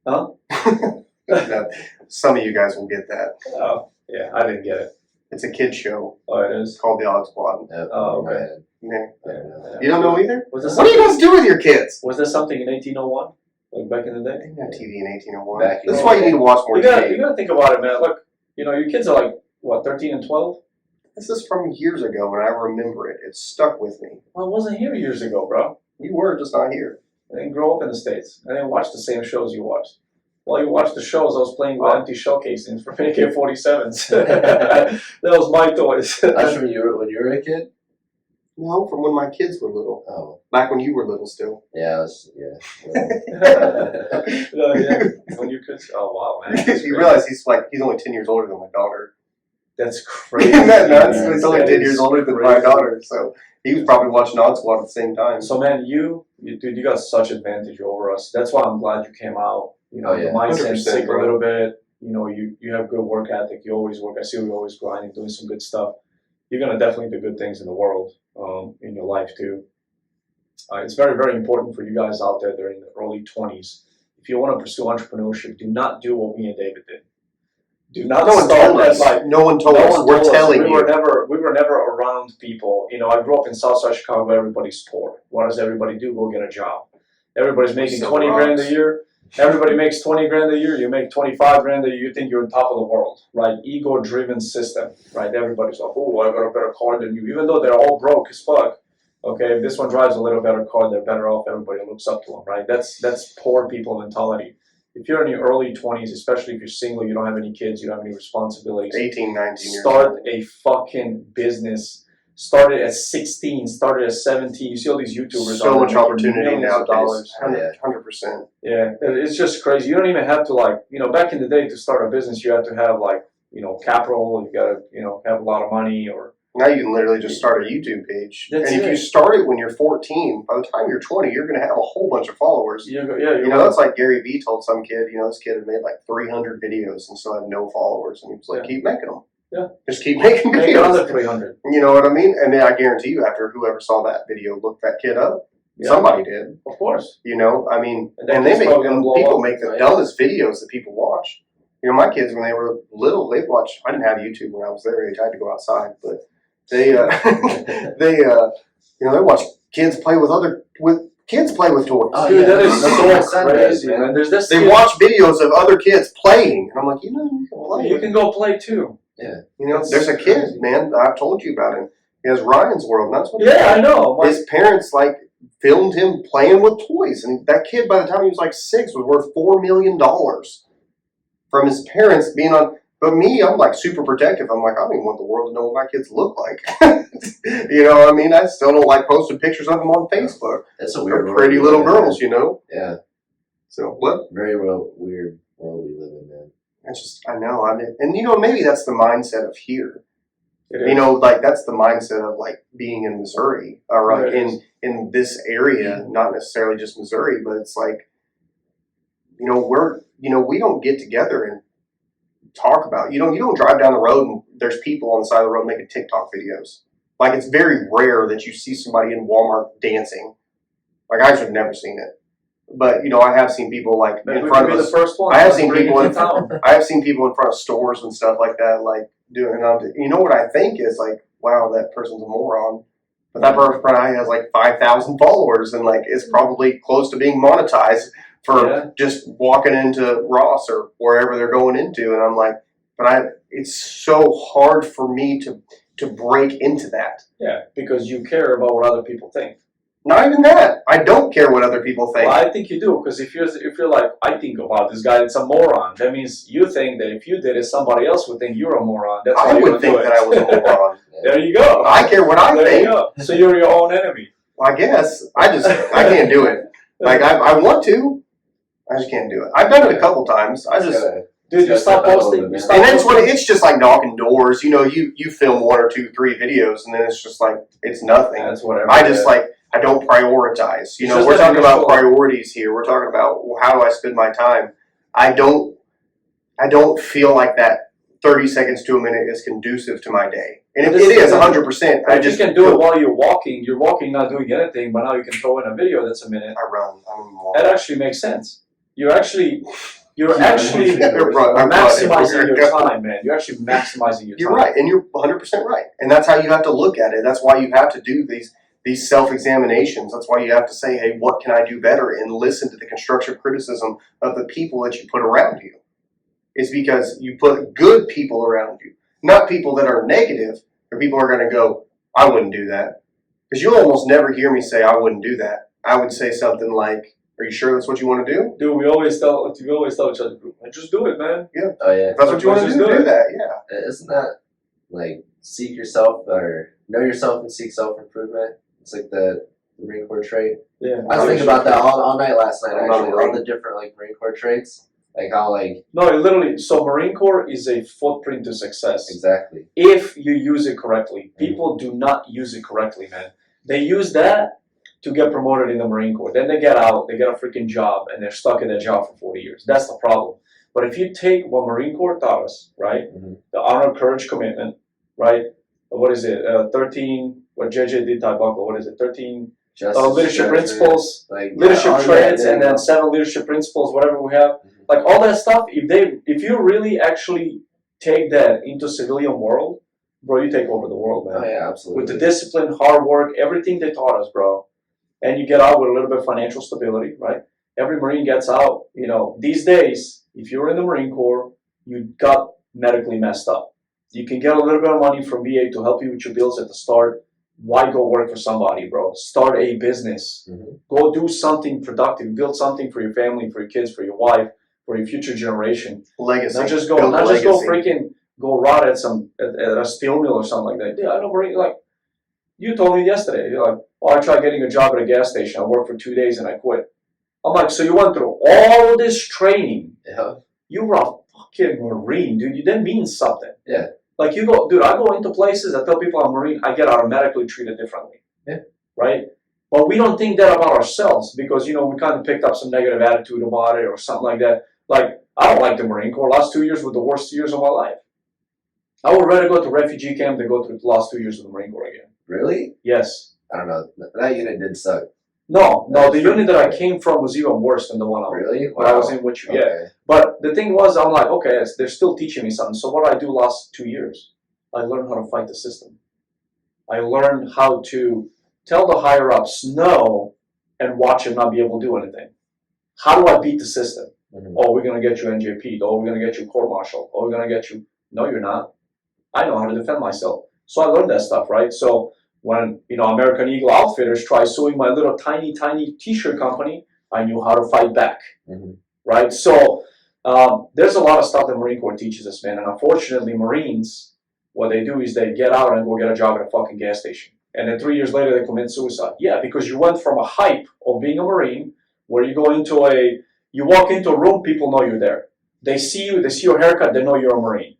Huh? Now, some of you guys will get that. Oh, yeah, I didn't get it. It's a kid show. Oh, it is. It's called The Odd Squad. Yep. Oh, okay. Right. Yeah. I don't know that. You don't know either? Was this What do you guys do with your kids? Was there something in 1801, like back in the I day? didn't have TV in 1801. Back in That's the why you day. need to watch more You gotta TV. think about it, man. Look, you know, your kids are like what, 13 and 12. This is from years ago and I remember it. It stuck with me. Well, I wasn't here years ago, bro. You were just not here. I didn't grow up in the States. I didn't watch the same shows you watched. While you watched the shows, I was playing with empty shell casings from AK-47s. That was my toys. That's from when you were a kid? No, from when my kids were little. Oh. Back when you were little still. Yeah, Yeah. When you could. Oh wow, man. That's you crazy. realize he's only 10 years older than my daughter. That's crazy. Isn't that nuts? man. He's only That 10 is years older than my crazy. daughter. So he was probably watching Odd Squad at the same time. So man, dude, you got such advantage over us. That's why I'm glad you came out. You know, Oh, yeah. the mindset's 100%, sick a bro. little bit. You know, you have good work ethic. You always work. I see you always grinding, doing some good stuff. You're gonna definitely do good things in the world, in your life too. It's very, very important for you guys out there that are in the early 20s. If you want to pursue entrepreneurship, do not do what me and David did. Do not no one start told at us. like No one told no us. one We're told us. telling we you. were never around people. You know, I grew up in Southside Chicago. Everybody's poor. What does everybody do? Go get a job. Everybody's making So 20 grand a rocks. year. Everybody makes 20 grand a year. You make 25 grand a year. You think you're on top of the world, right? Ego-driven system, right? Everybody's like, oh, I got a better car than you, even though they're all broke as fuck. Okay, if this one drives a little better car, they're better off. Everybody looks up to them, right? That's poor people mentality. if you're in your early 20s, especially if you're single, you don't have any kids, you don't have any responsibilities, 18, 19 years start old. a fucking business. Start it at 16, start it at 17. You see all these YouTubers So out much there making opportunity millions of nowadays. dollars. 100%. Yeah, it's just crazy. You don't even have to like, back in the day to start a business, you had to have like, capital, you gotta, have a lot of money or. Now you can literally just start a YouTube page. That's and if it. you start it when you're 14, by the time you're 20, you're going to have a whole bunch of followers. That's like Gary Vee told some kid, this kid had made like 300 videos and still had no followers. And he was like, keep making them. Yeah. Just keep making Make videos. another 300. You know what I mean? And then I guarantee you, after whoever saw that video looked that kid up, somebody did. Of course. I mean, And they make probably gonna blow people up, make the right? dumbest videos that people watch. My kids, when they were little, they'd watch. I didn't have YouTube when I was their age. I had to go outside, but they they watch kids play with kids play with toys. Oh, Dude, yeah, that is that's so what crazy, man. man. There's this. They watch videos of other kids playing, and I'm like, you can play. You can go play too. Yeah. There's a kid, man. I've told you about him. He has Ryan's World. And that's what. Yeah, I know. His parents filmed him playing with toys, and that kid, by the time he was like 6, was worth $4 million from his parents being on. But me, I'm like super protective. I'm like, I don't even want the world to know what my kids look like. You know what I mean? I still don't like posting pictures of them on Facebook. It's a weird They're pretty world we little live in, girls, man. Yeah. So what? Very weird world we live in, man. I know. And maybe that's the mindset of here. It is. That's the mindset of like being in Missouri or like in this area, not necessarily just Missouri, but it's like, we don't get together and talk about, you don't drive down the road and there's people on the side of the road making TikTok videos. Like, it's very rare that you see somebody in Walmart dancing. Like, I've just never seen it. But, I have seen people like in front of us. The first one. I have seen people in front of stores and stuff like that, like doing it. What I think is like, wow, that person's a moron. But that person probably has like 5,000 followers and like is probably close to being monetized for just walking into Ross or wherever they're going into. And I'm like, it's so hard for me to break into that. Yeah, because you care about what other people think. Not even that. I don't care what other people think. Well, I think you do, because if you're like, I think about this guy, it's a moron. That means you think that if you did it, somebody else would think you're a moron. That's why I you would would think do that I was a moron. There you go. I care what I There think. you go. So you're your own enemy. I guess. I can't do it. Like, I want to. I just can't do it. I've done it a couple times. Dude, you stop posting. And then it's just like knocking doors. You film 1 or 2, 3 videos, and then it's just like, it's nothing. That's whatever. I don't prioritize. It's just We're talking about initial- priorities here. We're talking about how do I spend my time. I don't feel like that 30 seconds to a minute is conducive to my day. And it is 100%. If you can do it while you're walking not doing anything, but now you can throw in a video that's a minute. I run. That actually makes sense. You're actually maximizing your time, man. You're actually maximizing your time. You're right, and you're 100% right. And that's how you have to look at it. That's why you have to do these self-examinations. That's why you have to say, hey, what can I do better? And listen to the constructive criticism of the people that you put around you. It's because you put good people around you, not people that are negative, or people are going to go, I wouldn't do that. Because you'll almost never hear me say, I wouldn't do that. I would say something like, are you sure that's what you want to do? Dude, we always tell each other, just do it, man. Yeah. Oh, yeah. If that's what you want to do that, yeah. Isn't that, like, seek yourself, or know yourself and seek self-improvement? It's like the Marine Corps trait. Yeah. I was thinking about that all night last night, I'm not actually. a Marine. All the different, like, Marine Corps traits. Like, how, like... No, it literally, so Marine Corps is a footprint to success. Exactly. If you use it correctly. People do not use it correctly, man. They use that to get promoted in the Marine Corps. Then they get out, they get a freaking job, and they're stuck in that job for 40 years. That's the problem. But if you take what Marine Corps taught us, right? Mm-hmm. The honor, courage, commitment, right? What is it? 13, what JJ did, Ty Buckle, what is it? 13 leadership principles, like, leadership traits, and then 7 leadership principles, whatever we have. Mm-hmm. Like all that stuff, if you really actually take that into civilian world, bro, you take over the world, man. Oh, yeah, absolutely. With the discipline, hard work, everything they taught us, bro. And you get out with a little bit of financial stability, right? Every Marine gets out, these days, if you're in the Marine Corps, you got medically messed up. You can get a little bit of money from VA to help you with your bills at the start. Why go work for somebody, bro? Start a business. Mm-hmm. Go do something productive. Build something for your family, for your kids, for your wife, for your future generation. Legacy. Not just Build legacy. go rot at a steel mill or something like that. Yeah, I know, like you told me yesterday. You're like, oh, I tried getting a job at a gas station. I worked for 2 days and I quit. I'm like, so you went through all this training. Yeah. You were a fucking Marine, dude. That means something. Yeah. Like I go into places, I tell people I'm Marine, I get automatically treated differently. Yeah. Right? But we don't think that about ourselves because, we kind of picked up some negative attitude about it or something like that. Like, I don't like the Marine Corps. Last 2 years were the worst years of my life. I would rather go to refugee camp than go through the last 2 years of the Marine Corps again. Really? Yes. I don't know. That unit did suck. No, the unit that I came from was even worse than the one Really? I was in with you. Okay. Yeah. But the thing was, I'm like, okay, they're still teaching me something. So what did I do last 2 years? I learned how to fight the system. I learned how to tell the higher ups no and watch them not be able to do anything. How do I beat the system? Mm-hmm. Oh, we're going to get you NJP'd. Oh, we're going to get you court-martialed. Oh, we're going to get you... No, you're not. I know how to defend myself. So I learned that stuff, right? So when, American Eagle Outfitters tried suing my little tiny t-shirt company, I knew how to fight back, right? So there's a lot of stuff the Marine Corps teaches us, man. And unfortunately, Marines, what they do is they get out and go get a job at a fucking gas station. And then 3 years later, they commit suicide. Yeah, because you went from a hype of being a Marine, where you walk into a room, people know you're there. They see you, they see your haircut, they know you're a Marine.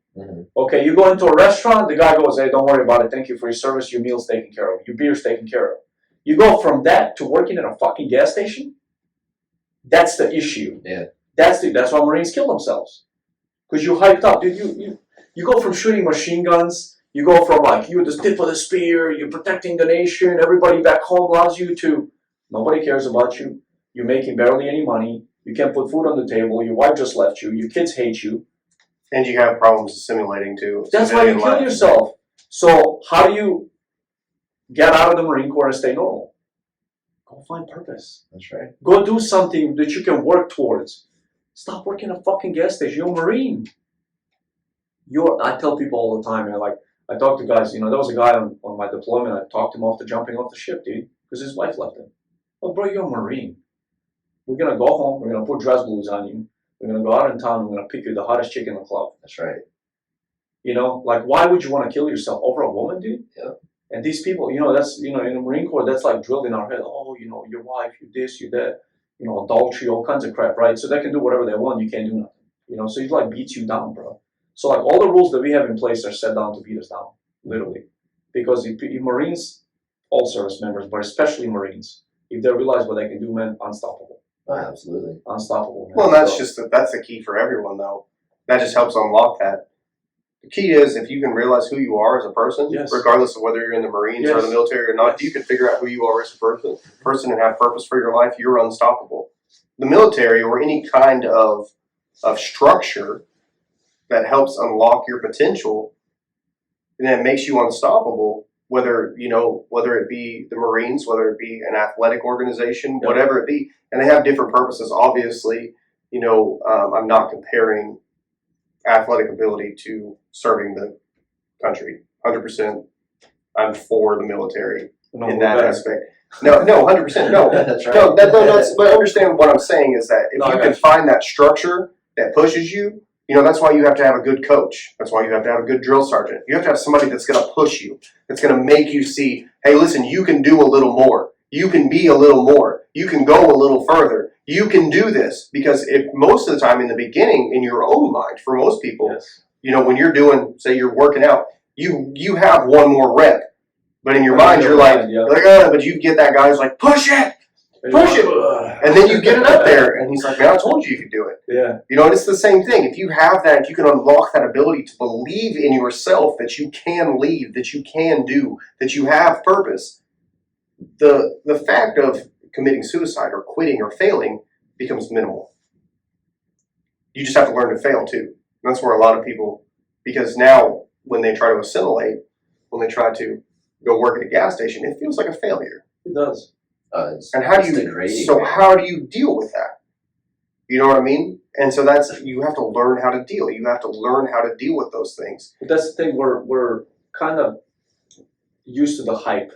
Okay, you go into a restaurant, the guy goes, hey, don't worry about it, thank you for your service, your meal's taken care of, your beer's taken care of. You go from that to working at a fucking gas station, that's the issue. Yeah. That's why Marines kill themselves. Because you hyped up, dude, you go from shooting machine guns, you go from you're the tip of the spear, you're protecting the nation, everybody back home loves you, to nobody cares about you, you're making barely any money, you can't put food on the table, your wife just left you, your kids hate you. And you have problems assimilating too. That's why you kill yourself. So how do you get out of the Marine Corps and stay normal? Go find purpose. That's right. Go do something that you can work towards. Stop working at a fucking gas station. You're a Marine. I tell people all the time, I talk to guys, there was a guy on my deployment, I talked him off to jumping off the ship, dude, because his wife left him. Oh, bro, you're a Marine. We're going to go home, we're going to put dress blues on you. We're going to go out in town, we're going to pick you the hottest chick in the club. That's right. Why would you want to kill yourself over a woman, dude? Yeah. And these people, that's, in the Marine Corps, that's drilled in our head. Oh, your wife, you this, you that, adultery, all kinds of crap, right? So they can do whatever they want, you can't do nothing. So he beats you down, bro. So all the rules that we have in place are set down to beat us down, literally. Because if Marines, all service members, but especially Marines, if they realize what they can do, man, unstoppable. Oh, absolutely. Unstoppable, man. Well, that's the key for everyone, though. That just helps unlock that. The key is if you can realize who you are as a person, regardless of whether you're in the Marines or the military or not, if you can figure out who you are as a person and have purpose for your life, you're unstoppable. The military or any kind of structure that helps unlock your potential and that makes you unstoppable, whether it be the Marines, whether it be an athletic organization, whatever it be, and they have different purposes. Obviously, I'm not comparing athletic ability to serving the country. 100%, I'm for the military in that aspect. No, 100%. No, that's right. No, but understand what I'm saying is that if you can find that structure that pushes you, that's why you have to have a good coach. That's why you have to have a good drill sergeant. You have to have somebody that's going to push you, that's going to make you see, hey, listen, you can do a little more. You can be a little more. You can go a little further. You can do this. Because if most of the time in the beginning, in your own mind, for most people, when you're doing, say you're working out, you have one more rep. But in your mind, you're like, but you get that guy who's like, push it. Push it. And then you get it up there. And he's like, man, I told you could do it. Yeah. And it's the same thing. If you have that, if you can unlock that ability to believe in yourself, that you can lead, that you can do, that you have purpose, the fact of committing suicide or quitting or failing becomes minimal. You just have to learn to fail too. And that's where a lot of people, because now when they try to assimilate, when they try to go work at a gas station, it feels like a failure. It does. And how do you deal with that? You know what I mean? And so you have to learn how to deal. You have to learn how to deal with those things. But that's the thing, we're kind of used to the hype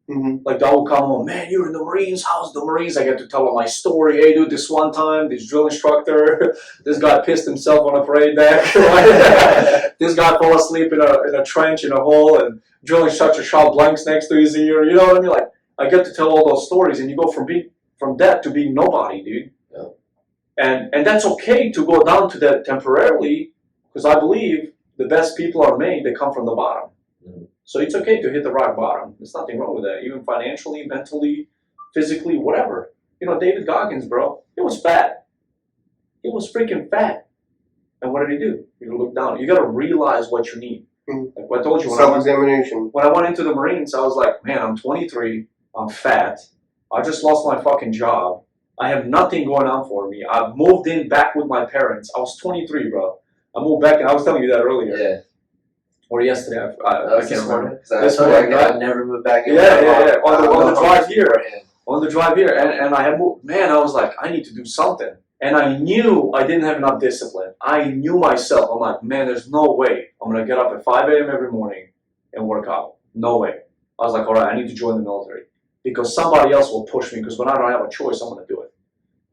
Mm-hmm. Like they would come home, man, you're in the Marines, how's the Marines? I get to tell them my story. Hey dude, this one time, this drill instructor, this guy pissed himself on a parade deck. This guy fell asleep in a trench in a hole, and drill instructor shot blanks next to his ear. You know what I mean? Like I get to tell all those stories, and you go from that to being nobody, dude. Yeah. And that's okay to go down to that temporarily, because I believe the best people are made, they come from the bottom. So it's okay to hit the rock bottom. There's nothing wrong with that, even financially, mentally, physically, whatever. You know, David Goggins, bro, he was fat. He was freaking fat. And what did he do? He looked down. You got to realize what you need. Like what I told you, Self-examination. when I went into the Marines, I was like, man, I'm 23. I'm fat. I just lost my fucking job. I have nothing going on for me. I've moved in back with my parents. I was 23, bro. I moved back, and I was telling you that earlier. Yeah. Or yesterday, I can't remember. This morning, I've never moved back in. Yeah. On the drive here. On the drive here. And I had moved, man, I was like, I need to do something. And I knew I didn't have enough discipline. I knew myself. I'm like, man, there's no way I'm going to get up at 5 a.m. every morning and work out. No way. I was like, all right, I need to join the military. Because somebody else will push me. Because when I don't have a choice, I'm going to do it.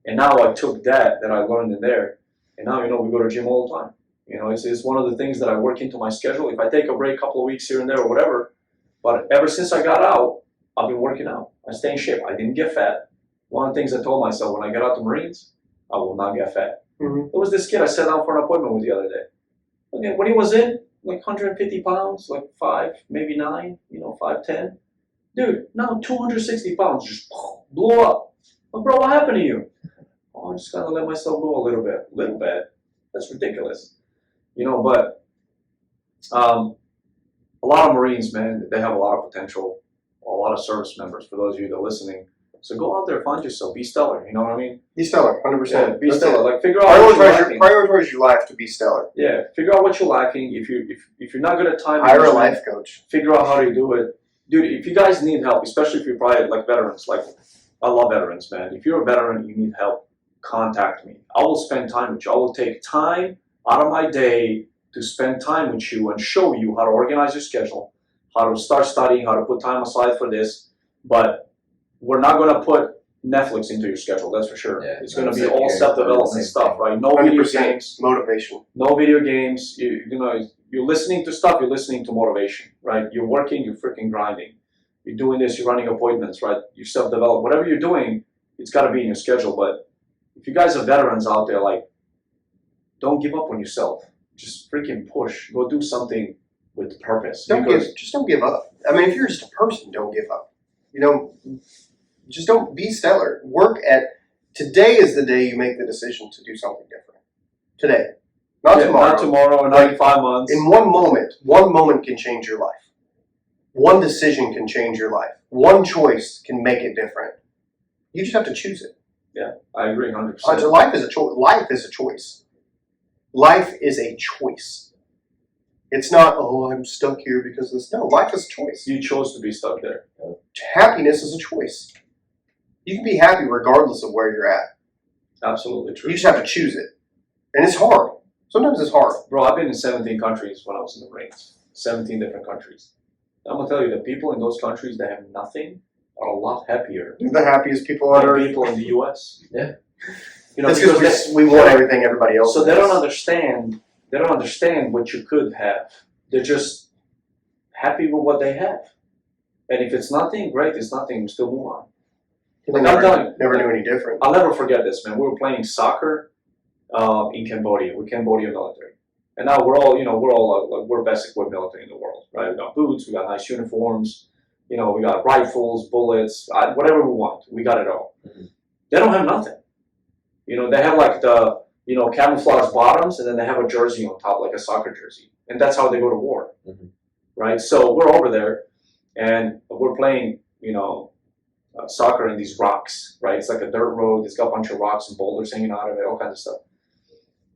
And now I took that I learned in there. And now, you know, we go to gym all the time. You know, it's one of the things that I work into my schedule. If I take a break, a couple of weeks here and there or whatever, but ever since I got out, I've been working out. I stay in shape. I didn't get fat. One of the things I told myself when I got out the Marines, I will not get fat. Mm-hmm. There was this kid I sat down for an appointment with the other day. Okay, when he was in, like 150 pounds, like 5, maybe 9, you know, 5'10". Dude, now 260 pounds, just blew up. Well, bro, what happened to you? Oh, I just gotta let myself go a little bit. Little bit? That's ridiculous. You know, but a lot of Marines, man, they have a lot of potential, a lot of service members, for those of you that are listening. So go out there, find yourself, be stellar, you know what I mean? Be stellar, 100%. Yeah, be That's stellar. it. Like figure out what you're lacking. Prioritize your life to be stellar. Yeah, figure out what you're lacking. If you're not good at time Hire a management, life coach. figure out how to do it. Dude, if you guys need help, especially if you're probably like veterans, like I love veterans, man. If you're a veteran and you need help, contact me. I will spend time with you. I will take time out of my day to spend time with you and show you how to organize your schedule, how to start studying, how to put time aside for this. But we're not going to put Netflix into your schedule, that's for sure. Yeah, it's going to be all self-development stuff, right? No video games. Motivation. No video games. You know, you're listening to stuff, you're listening to motivation, right? You're working, you're freaking grinding. You're doing this, you're running appointments, right? You self-develop. Whatever you're doing, it's got to be in your schedule. But if you guys are veterans out there, like, don't give up on yourself. Just freaking push. Go do something with purpose. Just don't give up. I mean, if you're just a person, don't give up. You know, just don't be stellar. Today is the day you make the decision to do something different. Today. Not tomorrow. Not tomorrow, not in 5 months. In one moment can change your life. One decision can change your life. One choice can make it different. You just have to choose it. Yeah, I agree 100%. Life is a choice. Life is a choice. Life is a choice. It's not, oh, I'm stuck here because of this. No, life is a choice. You chose to be stuck there. Happiness is a choice. You can be happy regardless of where you're at. Absolutely true. You just have to choose it. And it's hard. Sometimes it's hard. Bro, I've been in 17 countries when I was in the Marines. 17 different countries. I'm going to tell you, the people in those countries that have nothing are a lot happier They're the happiest people on than earth. people in the U.S. Yeah. You know, That's because we want everything everybody else So has. they don't understand what you could have. They're just happy with what they have. And if it's nothing, great, it's nothing, we still move on. People Like, I'm telling you, never knew any different. I'll never forget this, man. We were playing soccer in Cambodia. We're Cambodian military. And now we're best equipped military in the world, right? We got boots, we got nice uniforms, you know, we got rifles, bullets, whatever we want. We got it all. Mm-hmm. They don't have nothing. You know, they have like the, you know, camouflage bottoms, and then they have a jersey on top, like a soccer jersey. And that's how they go to war, right? So we're over there, and we're playing, you know, soccer in these rocks, right? It's like a dirt road. It's got a bunch of rocks and boulders hanging out of it, all kinds of stuff.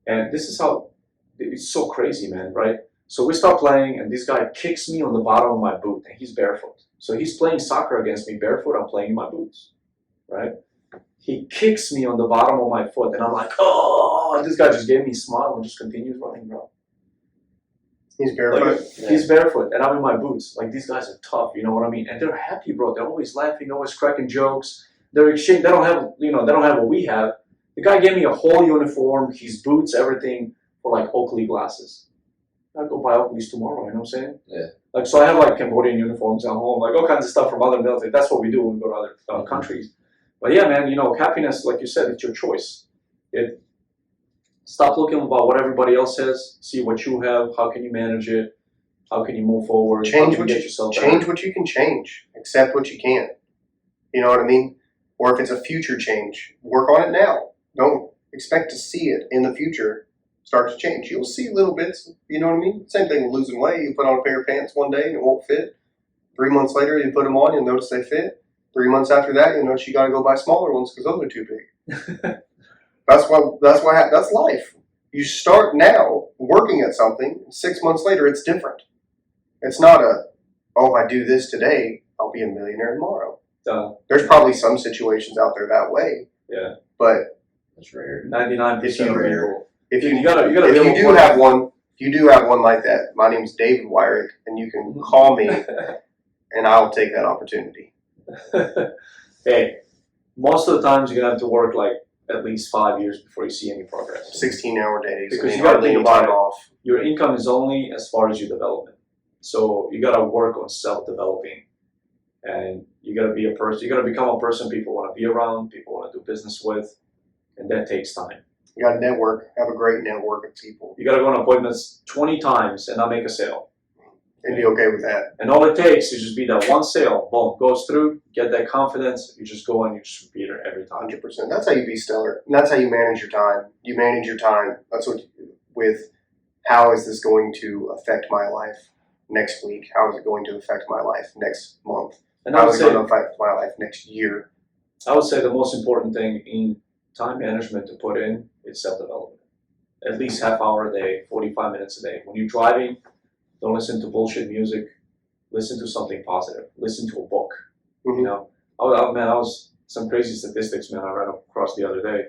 And this is how, it's so crazy, man, right? So we start playing, and this guy kicks me on the bottom of my boot, and he's barefoot. So he's playing soccer against me barefoot. I'm playing in my boots, right? He kicks me on the bottom of my foot, and I'm like, oh, and this guy just gave me a smile and just continues running, bro. He's barefoot. Like, he's barefoot, and I'm in my boots. Like, these guys are tough, you know what I mean? And they're happy, bro. They're always laughing, always cracking jokes. They're exchange. They don't have, they don't have what we have. The guy gave me a whole uniform, his boots, everything, for like Oakley glasses. I go buy Oakleys tomorrow. You know what I'm saying? Yeah. Like, so I have like Cambodian uniforms at home, like all kinds of stuff from other military. That's what we do when we go to other countries. But yeah, man, happiness, like you said, it's your choice. Stop looking about what everybody else says. See what you have. How can you manage it? How can you move forward? Change what you can change. Accept what you can't. You know what I mean? Or if it's a future change, work on it now. Don't expect to see it in the future start to change. You'll see little bits. You know what I mean? Same thing with losing weight. You put on a pair of pants one day and it won't fit. 3 months later, you put them on, you'll notice they fit. 3 months after that, you'll notice you got to go buy smaller ones because those are too big. That's life. You start now working at something. 6 months later, it's different. It's not if I do this today, I'll be a millionaire tomorrow. There's probably some situations out there that way. Yeah. But That's rare. 99% of people. if you do have one like that, my name is David Wyrick, and you can call me, and I'll take that opportunity. Hey, most of the times you're gonna have to work like at least 5 years before you see any progress. 16-hour days. Because you gotta think about it. Your income is only as far as your development. So you gotta work on self-developing, and you gotta be a person. You gotta become a person people want to be around, people want to do business with, and that takes time. You got to network. Have a great network of people. You gotta go on appointments 20 times and not make a sale. And be okay with that. And all it takes is just be that one sale. Boom, goes through. Get that confidence. You just go and you just repeat it every time. 100%. That's how you be stellar. And that's how you manage your time. You manage your time. That's what with how is this going to affect my life next week? How is it going to affect my life next month? And how is it going to affect my life next year? I would say the most important thing in time management to put in is self-development. At least half hour a day, 45 minutes a day. When you're driving, don't listen to bullshit music. Listen to something positive. Listen to a book. Mm-hmm. You know, I was some crazy statistics, man. I ran across the other day.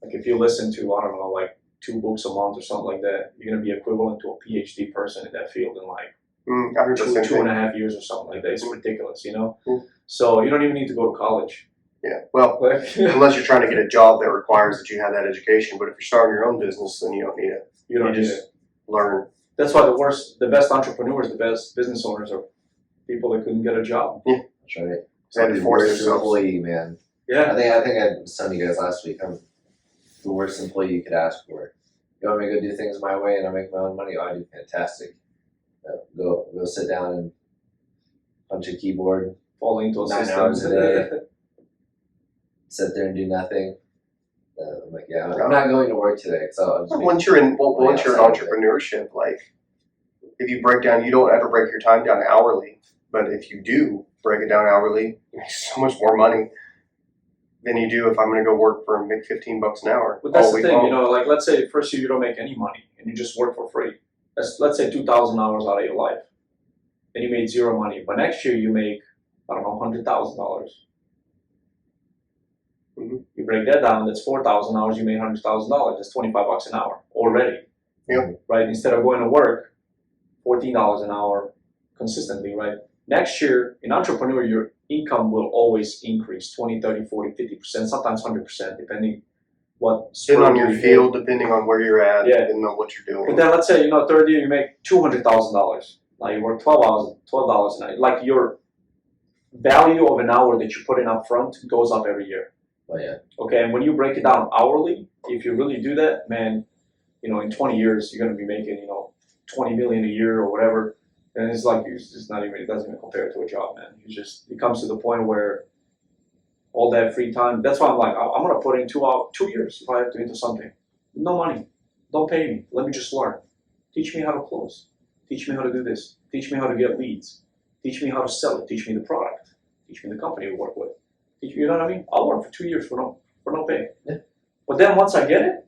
Like if you listen to, I don't know, like 2 books a month or something like that, you're gonna be equivalent to a PhD person in that field in like I heard the same two and a thing. half years or something like that. It's ridiculous, you know. Mm. So you don't even need to go to college. Yeah. Well, Like, unless you're trying to get a job that requires that you have that education. But if you're starting your own business, then you don't need it. you don't You need just it. learn. That's why the best entrepreneurs, the best business owners are people that couldn't get a job. That's right. They had to I'm the force worst themselves. employee, man. Yeah. I think I was telling you guys last week, I'm the worst employee you could ask for. You want me to go do things my way and I make my own money? Oh, I do fantastic. Go sit down and punch a keyboard, Falling into a 9 system. hours a day. Sit there and do nothing. I'm like, yeah, I'm not going to work today. So I'll just Once you're in entrepreneurship, like if you break down, you don't ever break your time down hourly. But if you do break it down hourly, you make so much more money than you do if I'm going to go work for and make $15 an hour. But that's all the week thing, long. you know, like let's say first year you don't make any money and you just work for free. Let's say 2,000 hours out of your life, and you made 0 money. But next year you make, I don't know, $100,000. Mm-hmm. You break that down, that's 4,000 hours. You made $100,000. That's $25 an hour already. Yeah. Right. Instead of going to work, $14 an hour consistently. Right. Next year, in entrepreneur, your income will always increase 20, 30, 40, 50%, sometimes 100%, depending what Depending on your you hit. field, depending on where you're at, Yeah. depending on what you're doing. But then let's say, third year you make $200,000. Now you work $12 an hour. Like your value of an hour that you put in up front goes up every year. Oh, yeah. Okay, and when you break it down hourly, if you really do that, man, in 20 years you're gonna be making, 20 million a year or whatever. And it's like it doesn't even compare to a job, man. It comes to the point where all that free time. That's why I'm like, I'm gonna put in 2 years if I have to into something. No money. Don't pay me. Let me just learn. Teach me how to close. Teach me how to do this. Teach me how to get leads. Teach me how to sell it. Teach me the product. Teach me the company to work with. You know what I mean? I'll work for 2 years for no pay. Yeah. But then once I get it,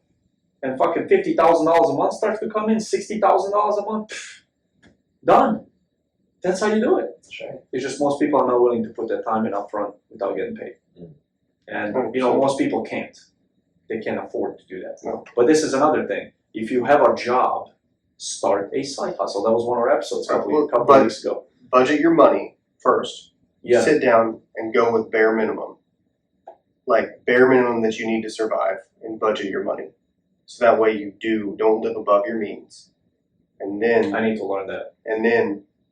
and fucking $50,000 a month starts to come in, $60,000 a month, done. That's how you do it. That's right. It's just most people are not willing to put that time in up front without getting paid. Mm. And most people can't. They can't afford to do that. No. But this is another thing. If you have a job start a side hustle. That was one of our episodes a couple But- of weeks ago. Budget your money first. Yeah. Sit down and go with bare minimum. Like bare minimum that you need to survive, and budget your money. So that way you don't live above your means. And then I need to learn that.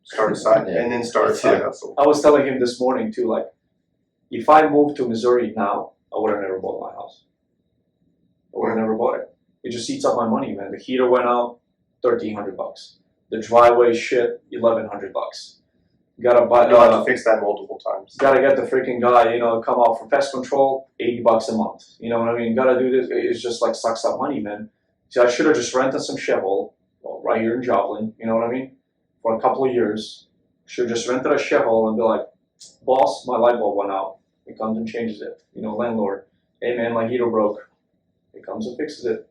start a side Yeah. and then start a side hustle. I was telling him this morning too, like, if I moved to Missouri now, I would have never bought my house. I would have never bought it. It just eats up my money, man. The heater went out, $1,300. The driveway shit, $1,100. Gotta buy. You'll have to fix that multiple times. Gotta get the freaking guy, come out for pest control, $80 a month. You know what I mean? Gotta do this. It's just like sucks up money, man. See, I should have just rented some shithole right here in Joplin. You know what I mean? For a couple of years, should have just rented a shithole and be like, boss, my light bulb went out. He comes and changes it. Landlord, hey man, my heater broke. He comes and fixes it.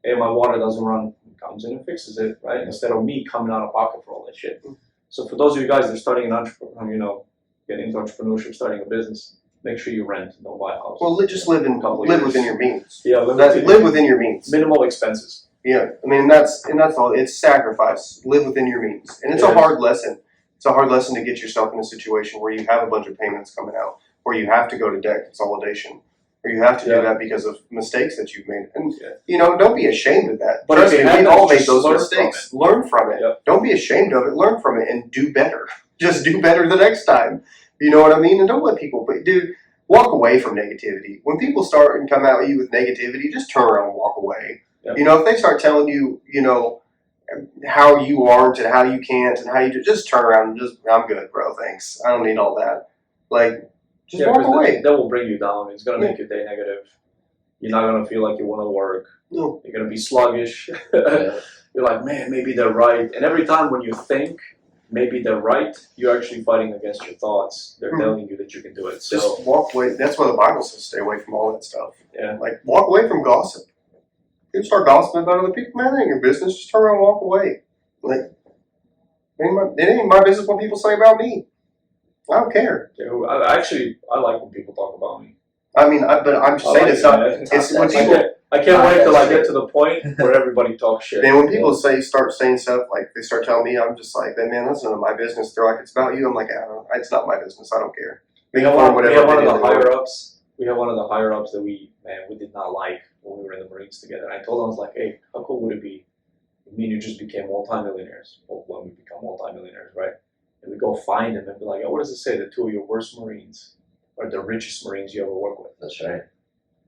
Hey, my water doesn't run. He comes in and fixes it, right? Instead of me coming out of pocket for all that shit. So for those of you guys that are starting an entrepreneur, getting into entrepreneurship, starting a business, make sure you rent, don't buy a house. Well, just live within your means. Yeah, Live within your means. minimal expenses. Yeah, I mean that's all. It's sacrifice. Live within your means, and it's Yeah. a hard lesson. It's a hard lesson to get yourself in a situation where you have a bunch of payments coming out, where you have to go to debt consolidation, or you have to Yeah. do that because of mistakes that you've made. And Yeah. don't be ashamed of that. But Trust if me, you we have all to, make just those learn mistakes. Learn from it. Yeah. Don't be ashamed of it. Learn from it and do better. Just do better the next time. You know what I mean? And don't let people. But dude, walk away from negativity. When people start and come at you with negativity, just turn around and walk away. Yeah. If they start telling you, how you aren't and how you can't and how you just turn around and I'm good, bro. Thanks. I don't need all that. Like, just walk 'cause away. That will bring you down. It's gonna make your day negative. You're not gonna feel like you want to work. No. You're gonna be sluggish. Yeah. You're like, man, maybe they're right. And every time when you think maybe they're right, you're actually fighting against your thoughts. They're Mhm. telling you that you can do it. So Just walk away. That's why the Bible says stay away from all that stuff. yeah. Like, walk away from gossip. You start gossiping about other people, man, it ain't your business. Just turn around and walk away. Like, it ain't my business what people say about me. I don't care. I like when people talk about me. I mean, but I'm just I saying like it's not. that. It's when That's people. I can't wait till I get to the point where everybody talks shit. Man, when people start saying stuff like they start telling me, I'm just like, man, that's none of my business. They're like, it's about you. I'm like, it's not my business. I don't care. We have one of the higher ups. We have one of the higher ups that we did not like when we were in the Marines together. And I told him, I was like, hey, how cool would it be if me and you just became multimillionaires? Well, when we become multimillionaires, right? And we go find them and be like, what does it say? The two of your worst Marines are the richest Marines you ever work with. That's right.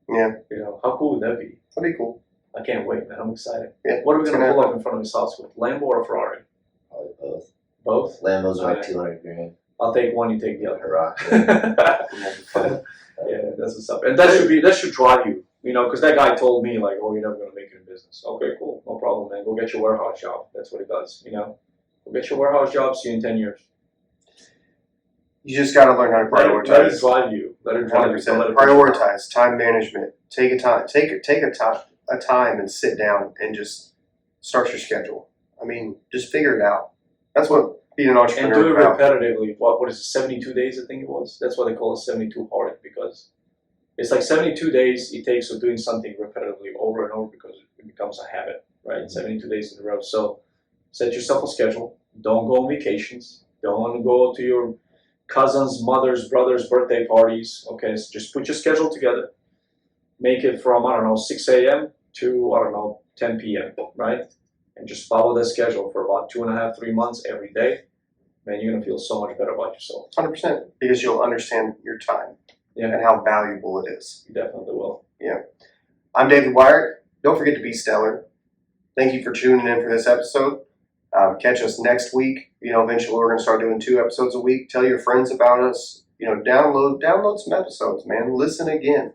Yeah. How cool would that be? That'd be cool. I can't wait, man. I'm excited. Yeah. What are we It's going to gonna pull up in front of his house with? Lambo or Ferrari? Probably both. Both? Lambos are like Alright. 200 grand. I'll take one, you take the other. Rock. Yeah, that's what's up. And that should drive you, because that guy told me, like, oh, you're never going to make it in business. Okay, cool. No problem, man. Go get your warehouse job. That's what it does, Go get your warehouse job, see you in 10 years. You just got to learn how to Let it prioritize. drive you. Let it drive you. 100%. Don't let it push you. Prioritize time management. Take a time and sit down and just start your schedule. I mean, just figure it out. That's what being an And entrepreneur do is it about. repetitively. What is it, 72 days, I think it was? That's why they call it 72 hard, because it's like 72 days it takes of doing something repetitively over and over because it becomes a habit, right? 72 days in a row. So set yourself a schedule. Don't go on vacations. Don't go to your cousins, mothers, brothers' birthday parties. Okay, so just put your schedule together. Make it from, 6 a.m. to, 10 p.m., right? And just follow that schedule for about 2.5, 3 months every day. Man, you're going to feel so much better about yourself. 100%. Because you'll understand your time Yeah. and how valuable it is. You definitely will. I'm David Wyrick. Don't forget to be stellar. Thank you for tuning in for this episode. Catch us next week. Eventually we're going to start doing 2 episodes a week. Tell your friends about us. Download some episodes, man. Listen again.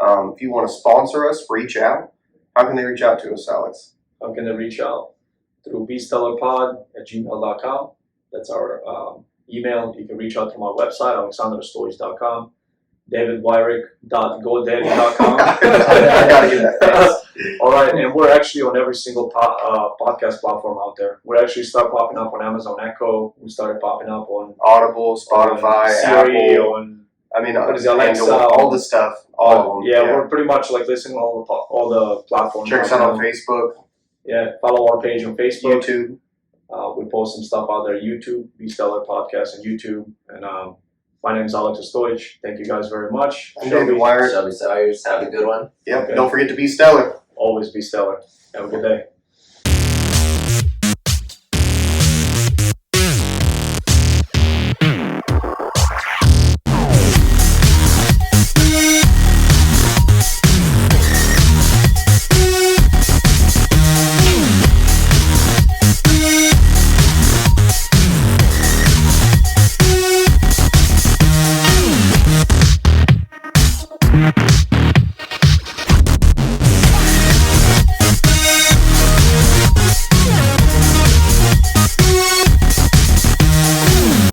If you want to sponsor us, reach out. How can they reach out to us, Alex? How can they reach out? Through bestellarpod@gmail.com. That's our email. You can reach out to my website, aleksandarostojic.com. davidwyrick.godaddy.com. I gotta get that fast. All right, and we're actually on every single podcast platform out there. We actually start popping up on Amazon Echo. We started popping up on Audible, Spotify, Siri, Apple. on What is it, Alexa? all the stuff. All of them. Yeah, we're pretty much like listening to all the platforms. Check us right out on now. Facebook. Yeah, follow our page on Facebook. YouTube. We post some stuff out there. YouTube, Be Stellar Podcast on YouTube. And my name is Ostojic. Thank you guys very much. I'm David Wyrick. Shelby Salyers, have a good one. Yep. Okay. Don't forget to be stellar. Always be stellar. Have a good day.